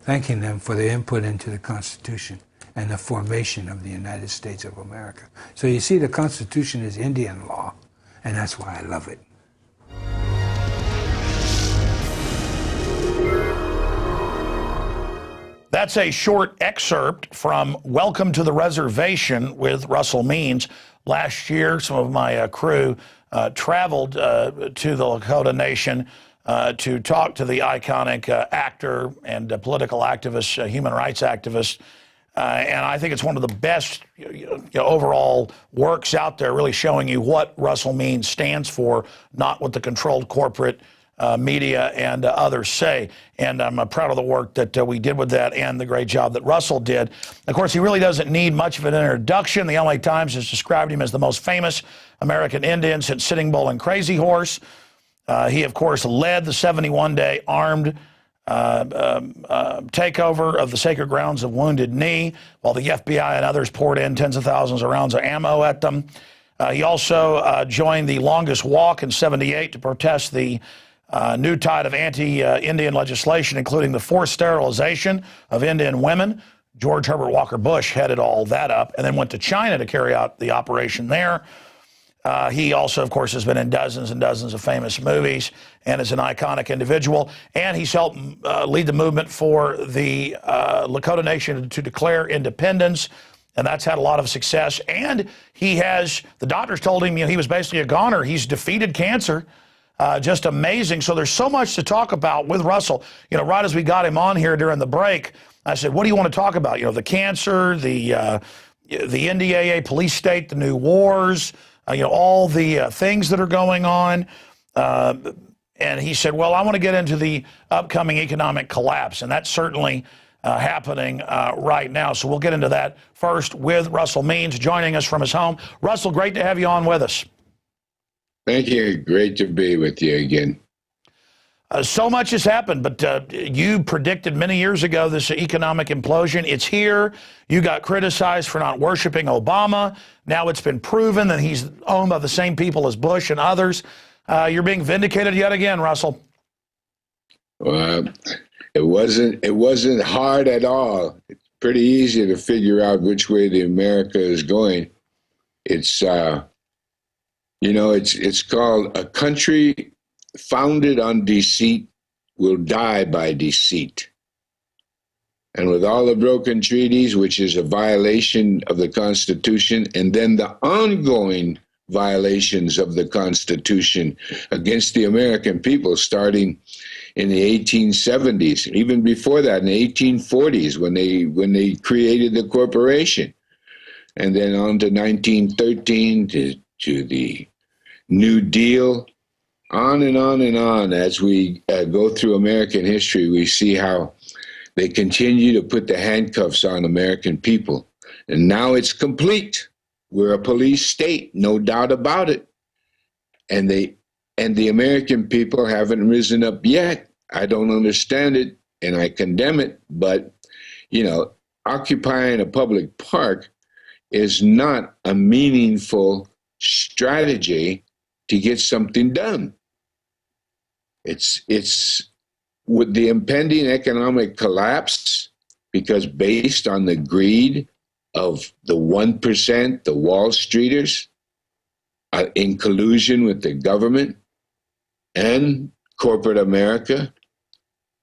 thanking them for their input into the Constitution and the formation of the United States of America. So you see, the Constitution is Indian law, and that's why I love it. That's a short excerpt from Welcome to the Reservation with Russell Means. Last year, some of my crew traveled to the Lakota Nation to talk to the iconic actor and political activist, human rights activist. And I think it's one of the best overall works out there, really showing you what Russell Means stands for, not what the controlled corporate media and others say. And I'm proud of the work that we did with that and the great job that Russell did. Of course, he really doesn't need much of an introduction. The LA Times has described him as the most famous American Indian since Sitting Bull and Crazy Horse. He, of course, led the 71-day armed takeover of the sacred grounds of Wounded Knee, while the FBI and others poured in tens of thousands of rounds of ammo at them. He also joined the longest walk in 78 to protest the new tide of anti-Indian legislation, including the forced sterilization of Indian women. George Herbert Walker Bush headed all that up and then went to China to carry out the operation there. He also, of course, has been in dozens and dozens of famous movies and is an iconic individual. And he's helped lead the movement for the Lakota Nation to declare independence. And that's had a lot of success. And he has, the doctors told him, he was basically a goner. He's defeated cancer. Just amazing. So there's so much to talk about with Russell. Right as we got him on here during the break, I said, what do you want to talk about? The cancer, the NDAA police state, the new wars, all the things that are going on. And he said, well, I want to get into the upcoming economic collapse. And that's certainly happening right now. So we'll get into that first with Russell Means joining us from his home. Russell, great to have you on with us. Thank you. Great to be with you again. So much has happened, but you predicted many years ago this economic implosion. It's here. You got criticized for not worshiping Obama. Now it's been proven that he's owned by the same people as Bush and others. You're being vindicated yet again, Russell. Well, it wasn't hard at all. It's pretty easy to figure out which way the America is going. It's it's called a country founded on deceit will die by deceit. And with all the broken treaties, which is a violation of the Constitution, and then the ongoing violations of the Constitution against the American people, starting in the 1870s, even before that, in the 1840s, when they created the corporation, and then on to 1913 to the New Deal. On and on and on. As we go through American history, we see how they continue to put the handcuffs on American people. And now it's complete. We're a police state, no doubt about it. And the American people haven't risen up yet. I don't understand it, and I condemn it. But, occupying a public park is not a meaningful strategy to get something done. It's with the impending economic collapse, because based on the greed of the 1%, the Wall Streeters, in collusion with the government and corporate America,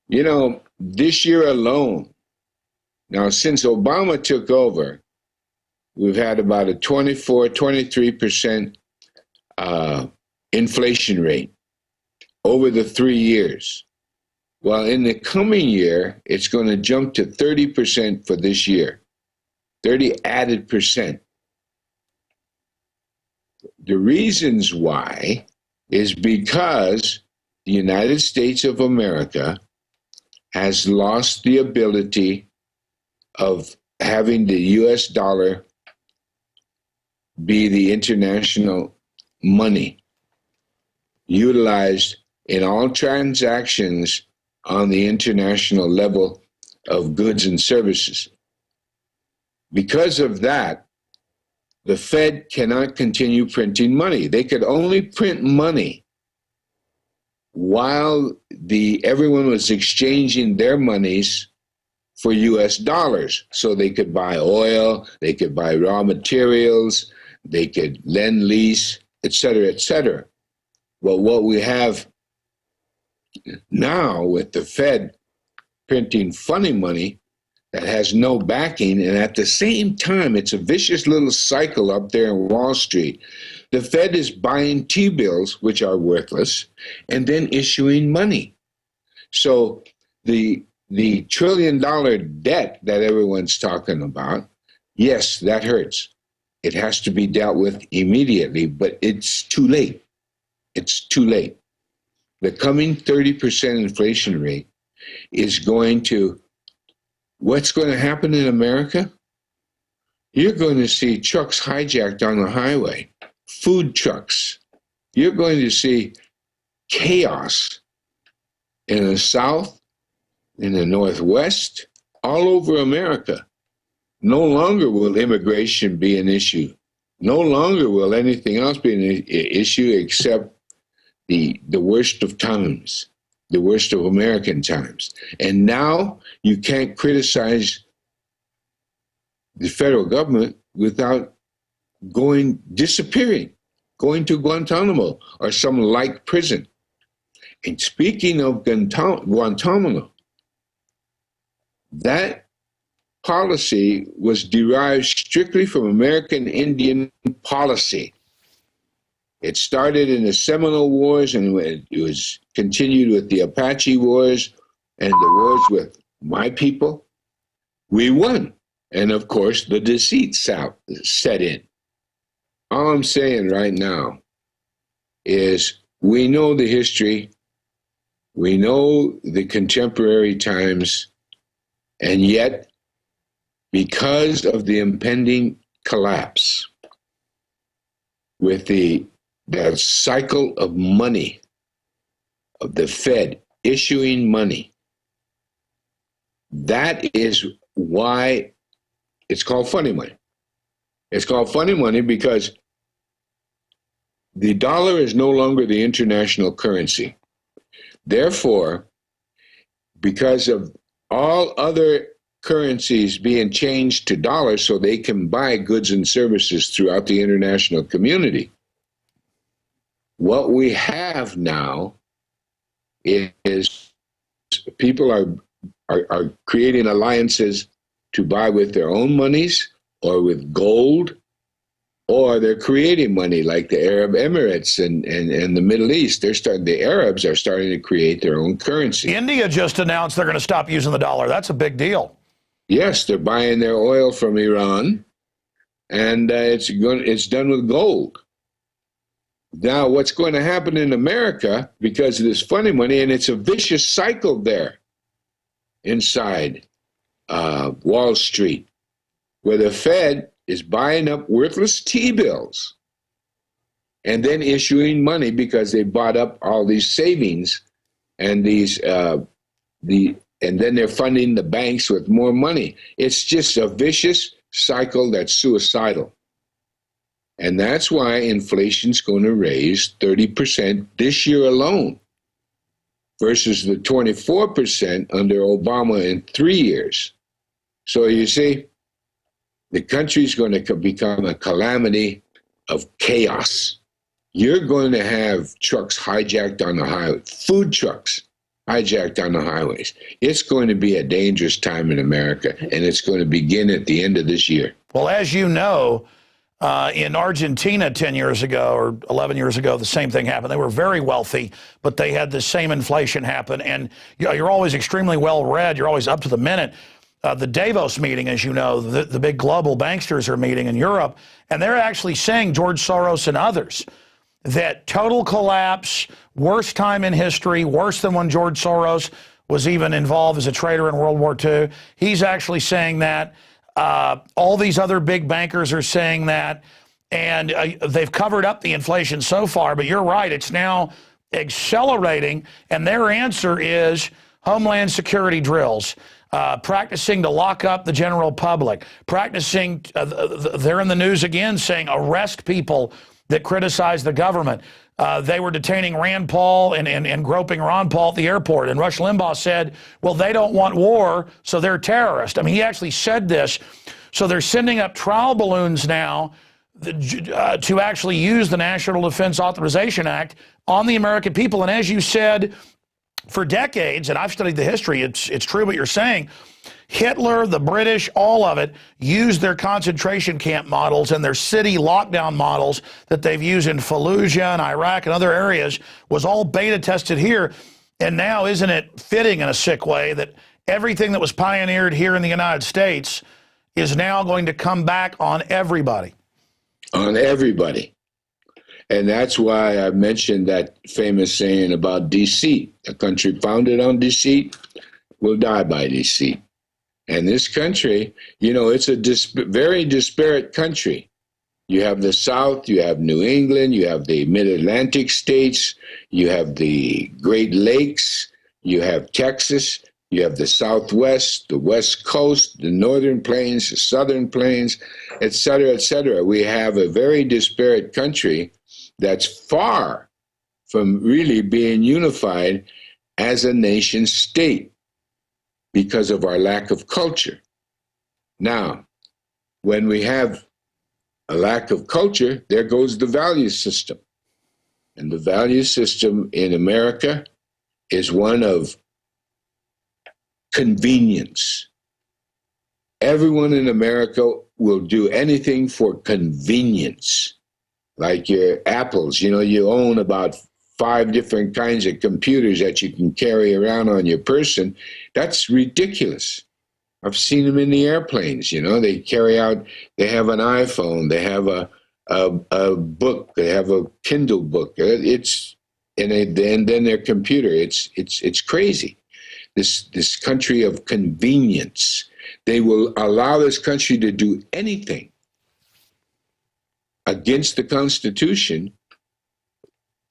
this year alone, now since Obama took over, we've had about a 23% inflation rate over the 3 years. Well, in the coming year, it's going to jump to 30% for this year, 30 added percent. The reasons why is because the United States of America has lost the ability of having the US dollar be the international money utilized in all transactions on the international level of goods and services. Because of that, the Fed cannot continue printing money. They could only print money while everyone was exchanging their monies for US dollars. So they could buy oil, they could buy raw materials, they could lend, lease, et cetera, et cetera. Well, what we have now with the Fed printing funny money, that has no backing, and at the same time, it's a vicious little cycle up there in Wall Street. The Fed is buying T-bills, which are worthless, and then issuing money. So the trillion-dollar debt that everyone's talking about, yes, that hurts. It has to be dealt with immediately, but it's too late. It's too late. The coming 30% inflation rate is going to, what's going to happen in America? You're going to see trucks hijacked on the highway, food trucks. You're going to see chaos in the South, in the Northwest, all over America. No longer will immigration be an issue. No longer will anything else be an issue except the worst of times, the worst of American times. And now you can't criticize the federal government without disappearing, going to Guantanamo or some like prison. And speaking of Guantanamo, that policy was derived strictly from American Indian policy. It started in the Seminole Wars, and it was continued with the Apache Wars and the wars with my people. We won. And of course, the deceit set in. All I'm saying right now is we know the history, we know the contemporary times, and yet, because of the impending collapse, with the cycle of money, of the Fed issuing money, that is why it's called funny money. It's called funny money because the dollar is no longer the international currency. Therefore, because of all other currencies being changed to dollars so they can buy goods and services throughout the international community, what we have now is people are creating alliances to buy with their own monies or with gold, or they're creating money like the Arab Emirates and the Middle East. The Arabs are starting to create their own currency. India just announced they're going to stop using the dollar. That's a big deal. Yes, they're buying their oil from Iran, and it's done with gold. Now, what's going to happen in America, because of this funny money, and it's a vicious cycle there inside Wall Street, where the Fed is buying up worthless T-bills and then issuing money because they bought up all these savings and and then they're funding the banks with more money. It's just a vicious cycle that's suicidal. And that's why inflation's going to raise 30% this year alone versus the 24% under Obama in 3 years. So you see, the country's going to become a calamity of chaos. You're going to have trucks hijacked on the highway, food trucks hijacked on the highways. It's going to be a dangerous time in America, and it's going to begin at the end of this year. Well, as you know, in Argentina 10 years ago or 11 years ago, the same thing happened. They were very wealthy, but they had the same inflation happen. And you're always extremely well read. You're always up to the minute. The Davos meeting, as you know, the big global banksters are meeting in Europe, and they're actually saying, George Soros and others, that total collapse, worst time in history, worse than when George Soros was even involved as a trader in World War II. He's actually saying that. All these other big bankers are saying that, and they've covered up the inflation so far, but you're right, it's now accelerating, and their answer is Homeland Security drills. Practicing to lock up the general public, practicing, they're in the news again saying arrest people that criticize the government. They were detaining Rand Paul and groping Ron Paul at the airport, and Rush Limbaugh said, well, they don't want war, so they're terrorists. I mean, he actually said this. So they're sending up trial balloons now to actually use the National Defense Authorization Act on the American people. And as you said, for decades, and I've studied the history, it's true what you're saying, Hitler, the British, all of it used their concentration camp models and their city lockdown models that they've used in Fallujah and Iraq and other areas was all beta tested here. And now, isn't it fitting in a sick way that everything that was pioneered here in the United States is now going to come back on everybody? On everybody. And that's why I mentioned that famous saying about deceit. A country founded on deceit will die by deceit. And this country, you know, it's a very disparate country. You have the South, you have New England, you have the Mid-Atlantic states, you have the Great Lakes, you have Texas, you have the Southwest, the West Coast, the Northern Plains, the Southern Plains, et cetera, et cetera. We have a very disparate country that's far from really being unified as a nation state because of our lack of culture. Now, when we have a lack of culture, there goes the value system. And the value system in America is one of convenience. Everyone in America will do anything for convenience. Like your Apples, you know, you own about 5 different kinds of computers that you can carry around on your person. That's ridiculous. I've seen them in the airplanes, you know, they have an iPhone, they have a book, they have a Kindle book. And then their computer. It's crazy. This country of convenience. They will allow this country to do anything against the Constitution,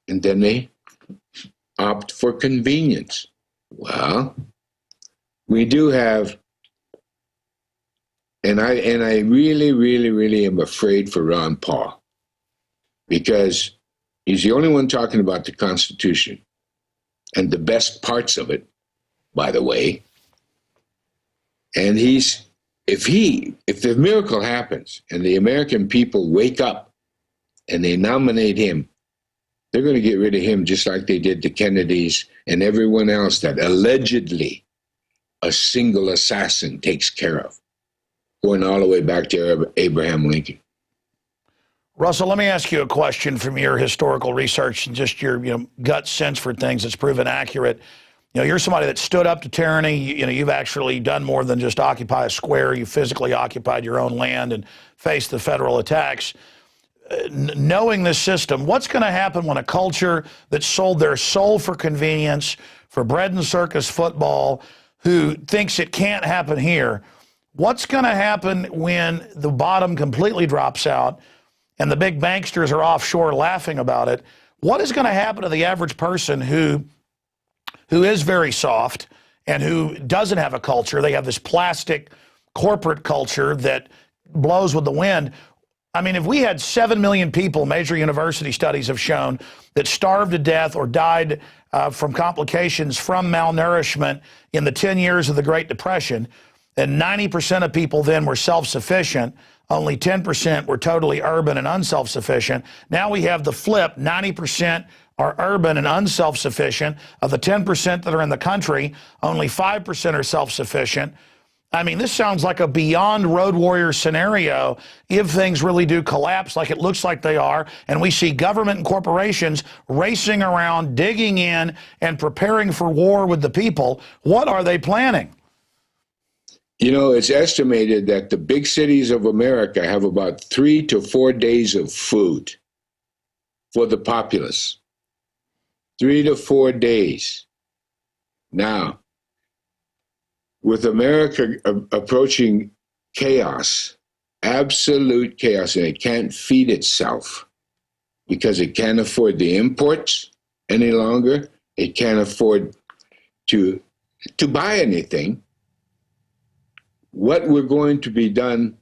and then they opt for convenience. Well, we do have, and I really, really, really am afraid for Ron Paul, because he's the only one talking about the Constitution and the best parts of it, by the way. And if the miracle happens and the American people wake up and they nominate him, they're going to get rid of him just like they did the Kennedys and everyone else that allegedly a single assassin takes care of, going all the way back to Abraham Lincoln. Russell, let me ask you a question from your historical research and just your gut sense for things that's proven accurate. You're somebody that stood up to tyranny. You've actually done more than just occupy a square. You physically occupied your own land and faced the federal attacks. Knowing this system, what's going to happen when a culture that sold their soul for convenience, for bread and circus football, who thinks it can't happen here, what's going to happen when the bottom completely drops out and the big banksters are offshore laughing about it? What is going to happen to the average person who is very soft and who doesn't have a culture? They have this plastic corporate culture that blows with the wind. I mean, if we had 7 million people, major university studies have shown, that starved to death or died from complications from malnourishment in the 10 years of the Great Depression, and 90% of people then were self-sufficient, only 10% were totally urban and unself-sufficient. Now we have the flip, 90% are urban and unself-sufficient. Of the 10% that are in the country, only 5% are self-sufficient. I mean, this sounds like a beyond Road Warrior scenario if things really do collapse like it looks like they are, and we see government and corporations racing around, digging in, and preparing for war with the people. What are they planning? It's estimated that the big cities of America have about 3 to 4 days of food for the populace. 3 to 4 days. Now, with America approaching chaos, absolute chaos, and it can't feed itself because it can't afford the imports any longer. It can't afford to buy anything. What is going to be done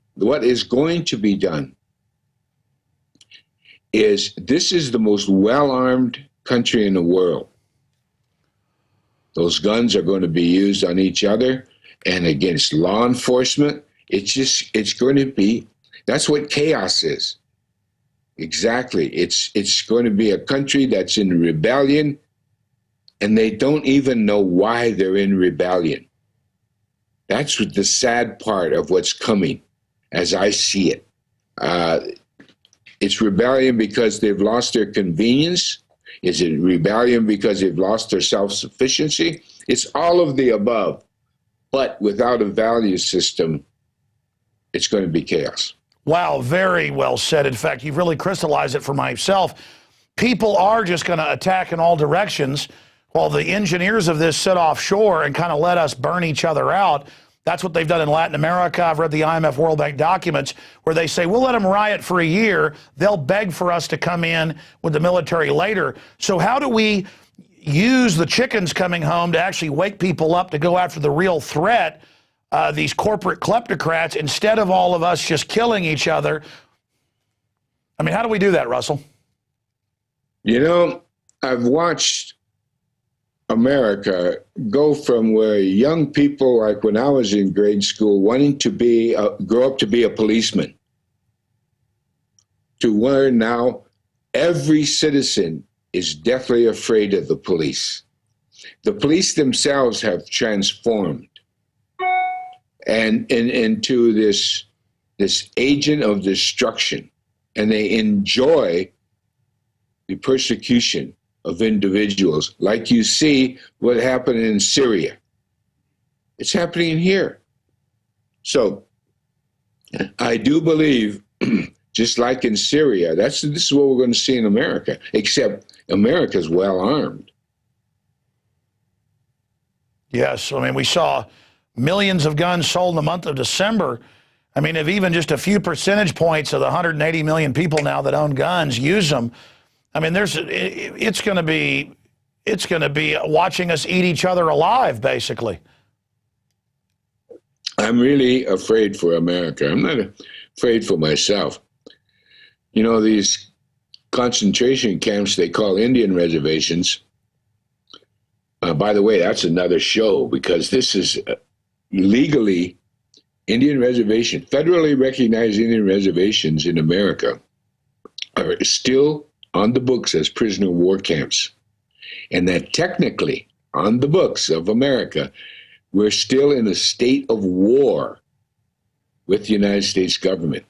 is this is the most well-armed country in the world. Those guns are going to be used on each other and against law enforcement. It's going to be, that's what chaos is. Exactly. It's going to be a country that's in rebellion, and they don't even know why they're in rebellion. That's what the sad part of what's coming, as I see it. It's rebellion because they've lost their convenience. Is it rebellion because they've lost their self-sufficiency? It's all of the above. But without a value system, it's going to be chaos. Wow, very well said. In fact, you've really crystallized it for myself. People are just going to attack in all directions while the engineers of this sit offshore and kind of let us burn each other out. That's what they've done in Latin America. I've read the IMF World Bank documents where they say, we'll let them riot for a year. They'll beg for us to come in with the military later. So how do we use the chickens coming home to actually wake people up to go after the real threat, these corporate kleptocrats, instead of all of us just killing each other? I mean, how do we do that, Russell? You know, I've watched America go from where young people, like when I was in grade school, wanting to be grow up to be a policeman, to where now every citizen is deathly afraid of the police. The police themselves have transformed and into this agent of destruction, and they enjoy the persecution of individuals, like you see what happened in Syria. It's happening here. So I do believe, just like in Syria, this is what we're going to see in America, except America's well armed. Yes, I mean, we saw millions of guns sold in the month of December. I mean, if even just a few percentage points of the 180 million people now that own guns use them, I mean, it's going to be watching us eat each other alive, basically. I'm really afraid for America. I'm not afraid for myself. You know, these concentration camps they call Indian reservations. By the way, that's another show, because this is legally Indian reservation, federally recognized Indian reservations in America are still on the books as prisoner of war camps. And that technically, on the books of America, we're still in a state of war with the United States government.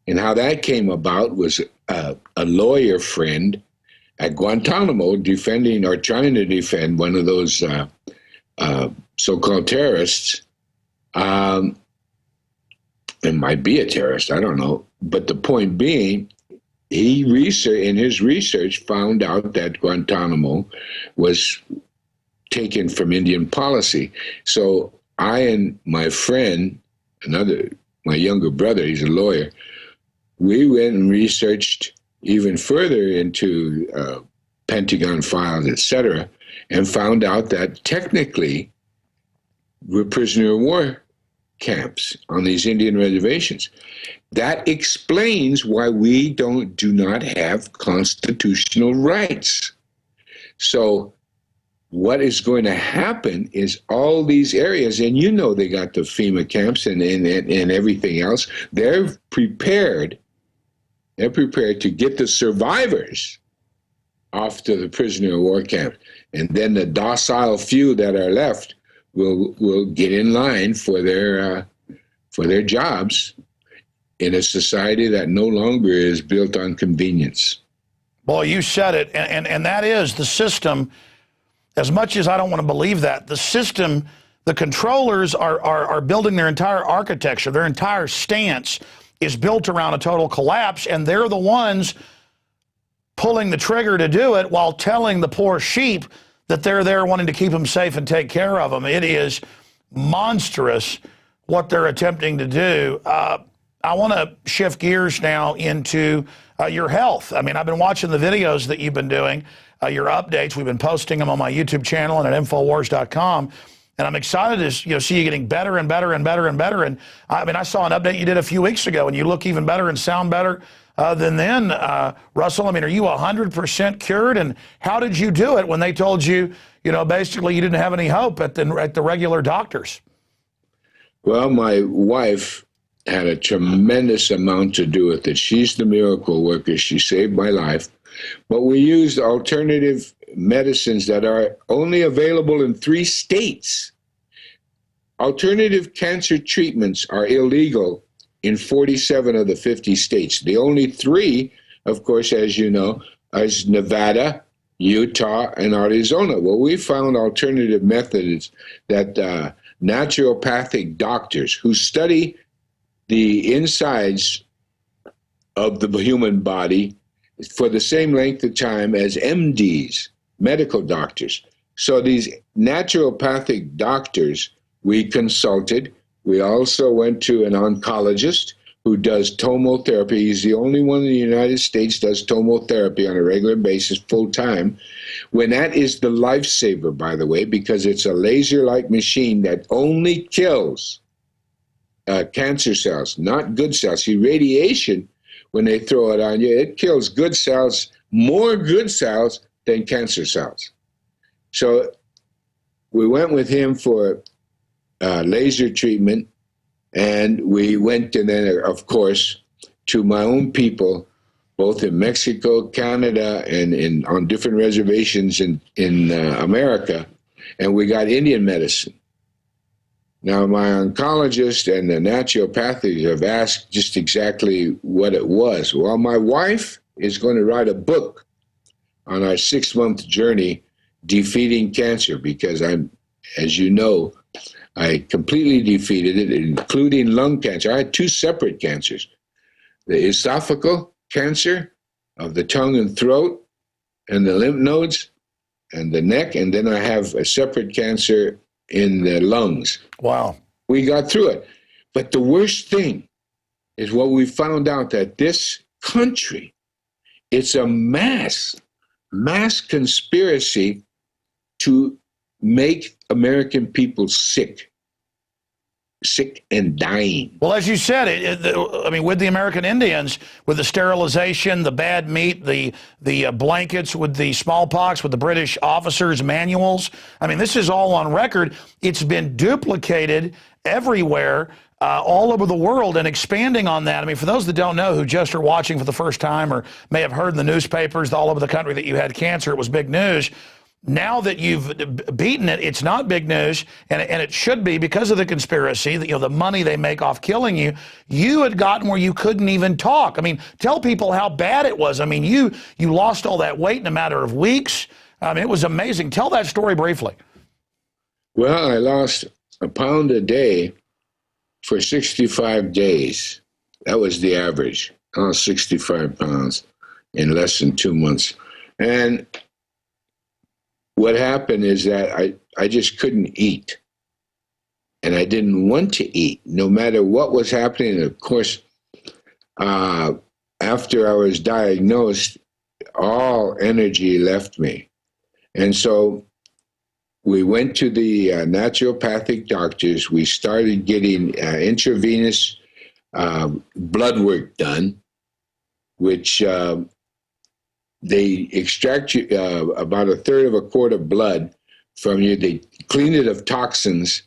And how that came about was a lawyer friend at Guantanamo defending or trying to defend one of those so-called terrorists. It might be a terrorist, I don't know. But the point being, in his research found out that Guantanamo was taken from Indian policy. So I and my friend, my younger brother, he's a lawyer, we went and researched even further into Pentagon files, etc., and found out that technically we're prisoner of war camps on these Indian reservations. That explains why we do not have constitutional rights. So what is going to happen is all these areas, and you know they got the FEMA camps and everything else, they're prepared to get the survivors off to the prisoner of war camp. And then the docile few that are left will get in line for their jobs in a society that no longer is built on convenience. Boy, you said it, and that is the system. As much as I don't want to believe that, the system, the controllers are building their entire architecture, their entire stance is built around a total collapse, and they're the ones pulling the trigger to do it while telling the poor sheep that they're there wanting to keep them safe and take care of them. It is monstrous what they're attempting to do. I want to shift gears now into your health. I mean, I've been watching the videos that you've been doing, your updates. We've been posting them on my YouTube channel and at Infowars.com. And I'm excited to see you getting better and better and better and better. And I mean, I saw an update you did a few weeks ago, and you look even better and sound better than then. Russell, I mean, are you 100% cured? And how did you do it when they told you, basically you didn't have any hope at the regular doctors? Well, my wife had a tremendous amount to do with it. She's the miracle worker. She saved my life. But we used alternative medicines that are only available in 3 states. alternative cancer treatments are illegal in 47 of the 50 states. The only 3, of course, as you know, is Nevada, Utah, and Arizona. Well, we found alternative methods that naturopathic doctors who study the insides of the human body for the same length of time as MDs, medical doctors. So these naturopathic doctors we consulted. We also went to an oncologist who does tomotherapy. He's the only one in the United States does tomotherapy on a regular basis, full time. When that is the lifesaver, by the way, because it's a laser-like machine that only kills cancer cells, not good cells. See, radiation, when they throw it on you, it kills good cells, more good cells than cancer cells. So we went with him for laser treatment, and we went, and then, of course, to my own people, both in Mexico, Canada, and on different reservations in America, and we got Indian medicine. Now, my oncologist and the naturopathic have asked just exactly what it was. Well, my wife is going to write a book on our 6-month journey defeating cancer, because I'm, as you know, I completely defeated it, including lung cancer. I had 2 separate cancers, the esophageal cancer of the tongue and throat and the lymph nodes and the neck, and then I have a separate cancer in the lungs. Wow. We got through it. But the worst thing is what we found out, that this country, it's a mass conspiracy to make American people sick and dying. Well, as you said, I mean, with the American Indians, with the sterilization, the bad meat, the blankets, with the smallpox, with the British officers' manuals, I mean, this is all on record. It's been duplicated everywhere, all over the world, and expanding on that. I mean, for those that don't know, who just are watching for the first time or may have heard in the newspapers all over the country that you had cancer, it was big news. Now that you've beaten it, it's not big news, and it should be, because of the conspiracy, that, you know, the money they make off killing you. You had gotten where you couldn't even talk. I mean, tell people how bad it was. I mean, you lost all that weight in a matter of weeks. I mean, it was amazing. Tell that story briefly. Well, I lost a pound a day for 65 days. That was the average. I lost 65 pounds in less than 2 months. And what happened is that I just couldn't eat. And I didn't want to eat, no matter what was happening. And of course, after I was diagnosed, all energy left me. And so we went to the naturopathic doctors. We started getting intravenous blood work done, which they extract you about 1/3 of a quart of blood from you. They clean it of toxins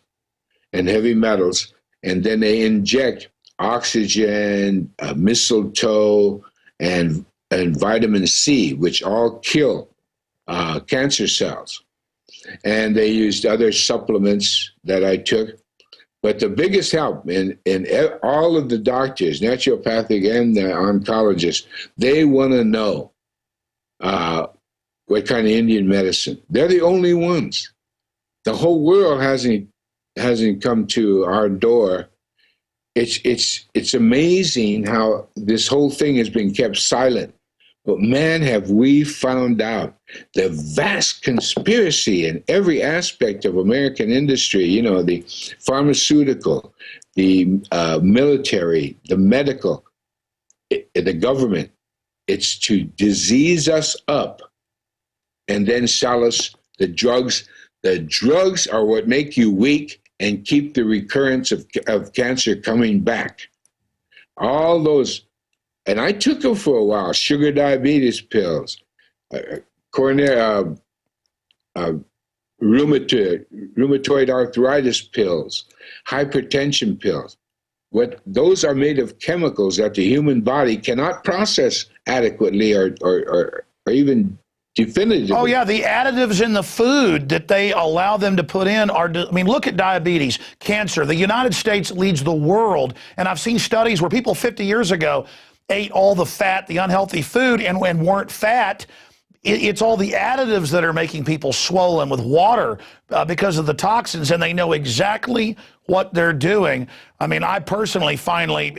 and heavy metals, and then they inject oxygen, mistletoe, and vitamin C, which all kill cancer cells. And they used other supplements that I took. But the biggest help in all of the doctors, naturopathic and the oncologists, they want to know what kind of Indian medicine. They're the only ones. The whole world hasn't come to our door. It's amazing how this whole thing has been kept silent. But man, have we found out the vast conspiracy in every aspect of American industry, you know, the pharmaceutical, the military, the medical, the government. It's to disease us up and then sell us the drugs. The drugs are what make you weak and keep the recurrence of cancer coming back. All those, and I took them for a while, sugar diabetes pills, rheumatoid arthritis pills, hypertension pills. Those are made of chemicals that the human body cannot process adequately or even definitively. Oh, yeah, the additives in the food that they allow them to put in are, I mean, look at diabetes, cancer. The United States leads the world, and I've seen studies where people 50 years ago ate all the fat, the unhealthy food, and weren't fat. It's all the additives that are making people swollen with water because of the toxins, and they know exactly what they're doing. I mean, I personally finally,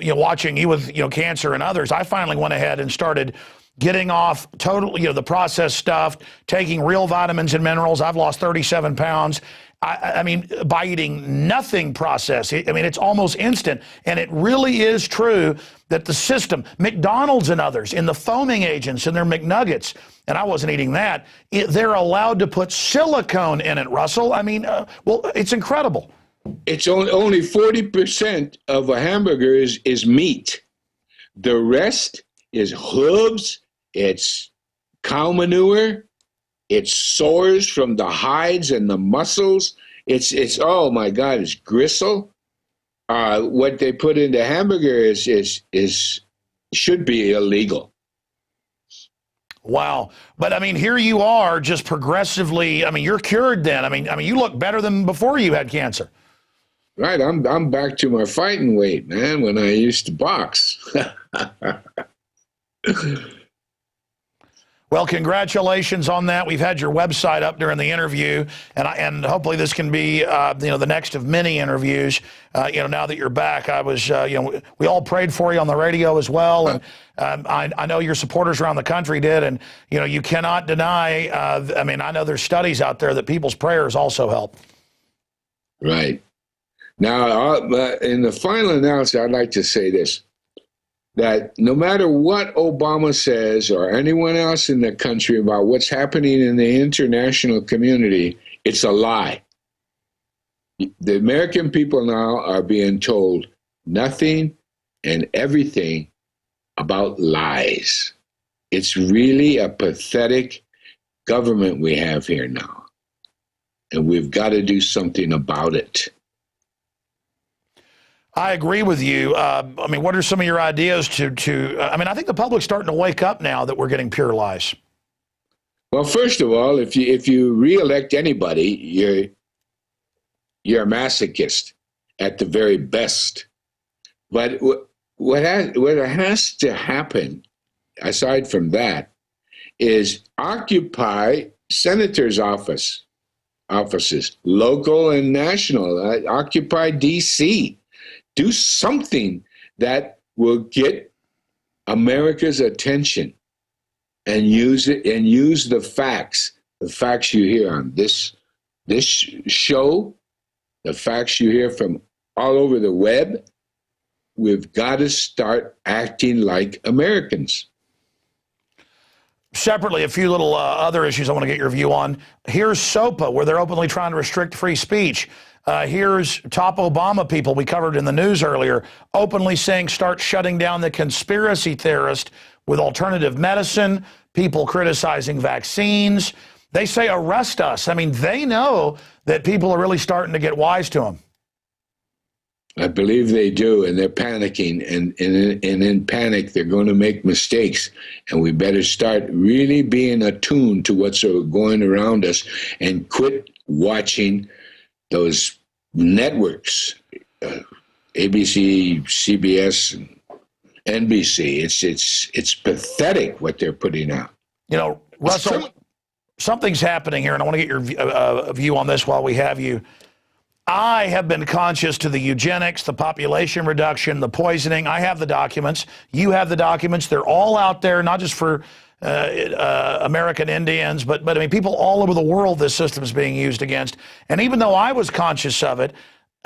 watching you with, cancer and others, I finally went ahead and started getting off totally, the processed stuff, taking real vitamins and minerals. I've lost 37 pounds. I mean, by eating nothing processed. I mean, it's almost instant. And it really is true that the system, McDonald's and others, in the foaming agents in their McNuggets, and I wasn't eating that, they're allowed to put silicone in it, Russell. I mean, well, it's incredible. It's only 40% of a hamburger is meat. The rest is hooves, it's cow manure, it's sores from the hides and the muscles. It's oh my God, it's gristle. What they put into hamburger is should be illegal. Wow. But I mean, here you are just progressively, I mean, you're cured then. I mean, you look better than before you had cancer. Right. I'm back to my fighting weight, man, when I used to box. Well, congratulations on that. We've had your website up during the interview, and hopefully this can be, the next of many interviews. Now that you're back, I was, we all prayed for you on the radio as well, and I know your supporters around the country did, and you cannot deny. I know there's studies out there that people's prayers also help. Right. Now, in the final analysis, I'd like to say this. That no matter what Obama says or anyone else in the country about what's happening in the international community, it's a lie. The American people now are being told nothing and everything about lies. It's really a pathetic government we have here now, and we've got to do something about it. I agree with you. What are some of your ideas to I think the public's starting to wake up now that we're getting pure lies. Well, first of all, if you reelect anybody, you're a masochist at the very best. But what has to happen, aside from that, is occupy senators' offices, local and national. Occupy D.C. Do something that will get America's attention and use it and use the facts you hear on this show, the facts you hear from all over the web. We've got to start acting like Americans. Separately, a few little other issues I want to get your view on. Here's SOPA, where they're openly trying to restrict free speech. Here's top Obama people we covered in the news earlier, openly saying start shutting down the conspiracy theorist with alternative medicine, people criticizing vaccines. They say arrest us. I mean, they know that people are really starting to get wise to them. I believe they do, and they're panicking, and in panic, they're going to make mistakes, and we better start really being attuned to what's going around us and quit watching those networks, ABC, CBS, and NBC. It's pathetic what they're putting out. Russell, something's happening here, and I want to get your view on this while we have you. I have been conscious to the eugenics, the population reduction, the poisoning. I have the documents. You have the documents. They're all out there, not just for American Indians, but people all over the world this system is being used against. And even though I was conscious of it,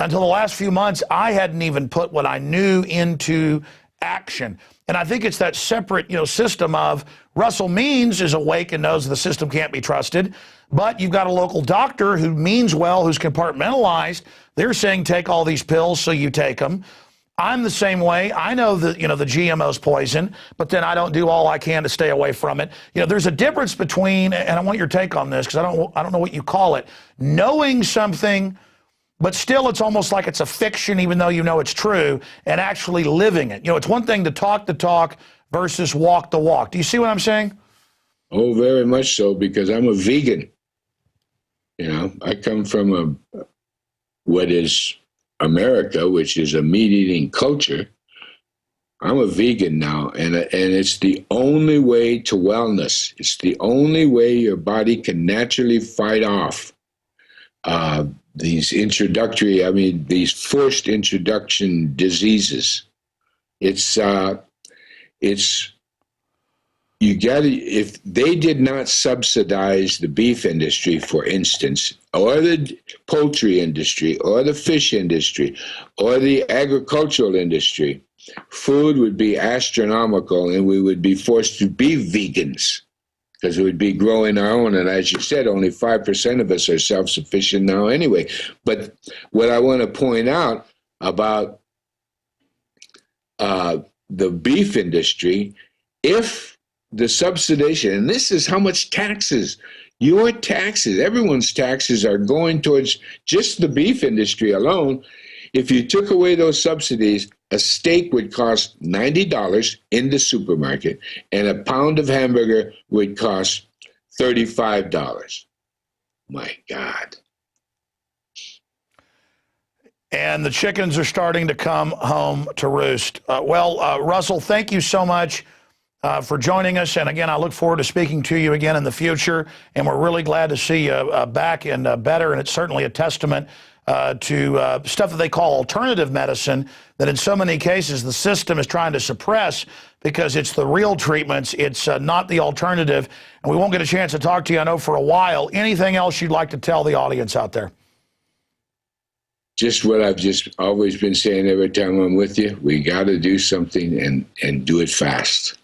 until the last few months, I hadn't even put what I knew into action. And I think it's that separate, system of Russell Means is awake and knows the system can't be trusted, but you've got a local doctor who means well, who's compartmentalized. They're saying take all these pills, so you take them. I'm the same way. I know that, the GMO's poison, but then I don't do all I can to stay away from it. There's a difference between, and I want your take on this because I don't know what you call it, knowing something, but still it's almost like it's a fiction even though you know it's true, and actually living it. It's one thing to talk the talk versus walk the walk. Do you see what I'm saying? Oh, very much so, because I'm a vegan. You know, I come from what is America, which is a meat-eating culture. I'm a vegan now, and it's the only way to wellness. It's the only way your body can naturally fight off these these forced introduction diseases. If they did not subsidize the beef industry, for instance, or the poultry industry, or the fish industry, or the agricultural industry, food would be astronomical, and we would be forced to be vegans because we would be growing our own. And as you said, only 5% of us are self-sufficient now anyway. But what I want to point out about the beef industry, if the subsidization, and this is how much taxes, your taxes, everyone's taxes are going towards just the beef industry alone. If you took away those subsidies, a steak would cost $90 in the supermarket, and a pound of hamburger would cost $35. My God. And the chickens are starting to come home to roost. Russell, thank you so much for joining us. And again, I look forward to speaking to you again in the future. And we're really glad to see you back and better. And it's certainly a testament to stuff that they call alternative medicine that in so many cases the system is trying to suppress because it's the real treatments. It's not the alternative. And we won't get a chance to talk to you, I know, for a while. Anything else you'd like to tell the audience out there? Just what I've just always been saying every time I'm with you. We got to do something and do it fast.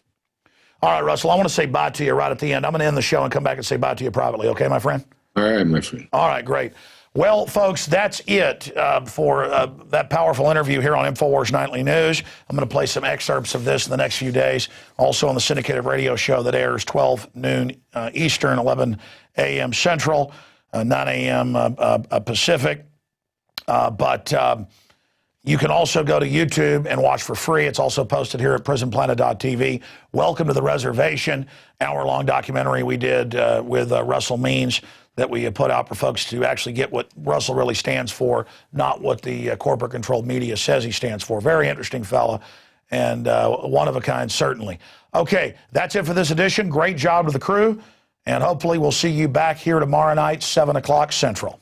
All right, Russell, I want to say bye to you right at the end. I'm going to end the show and come back and say bye to you privately. Okay, my friend? All right, my friend. All right, great. Well, folks, that's it for that powerful interview here on Infowars Nightly News. I'm going to play some excerpts of this in the next few days. Also on the syndicated radio show that airs 12 noon Eastern, 11 a.m. Central, 9 a.m. Pacific. But you can also go to YouTube and watch for free. It's also posted here at prisonplanet.tv. Welcome to the Reservation, hour-long documentary we did with Russell Means that we put out for folks to actually get what Russell really stands for, not what the corporate-controlled media says he stands for. Very interesting fella, and one of a kind, certainly. Okay, that's it for this edition. Great job to the crew, and hopefully we'll see you back here tomorrow night, 7 o'clock Central.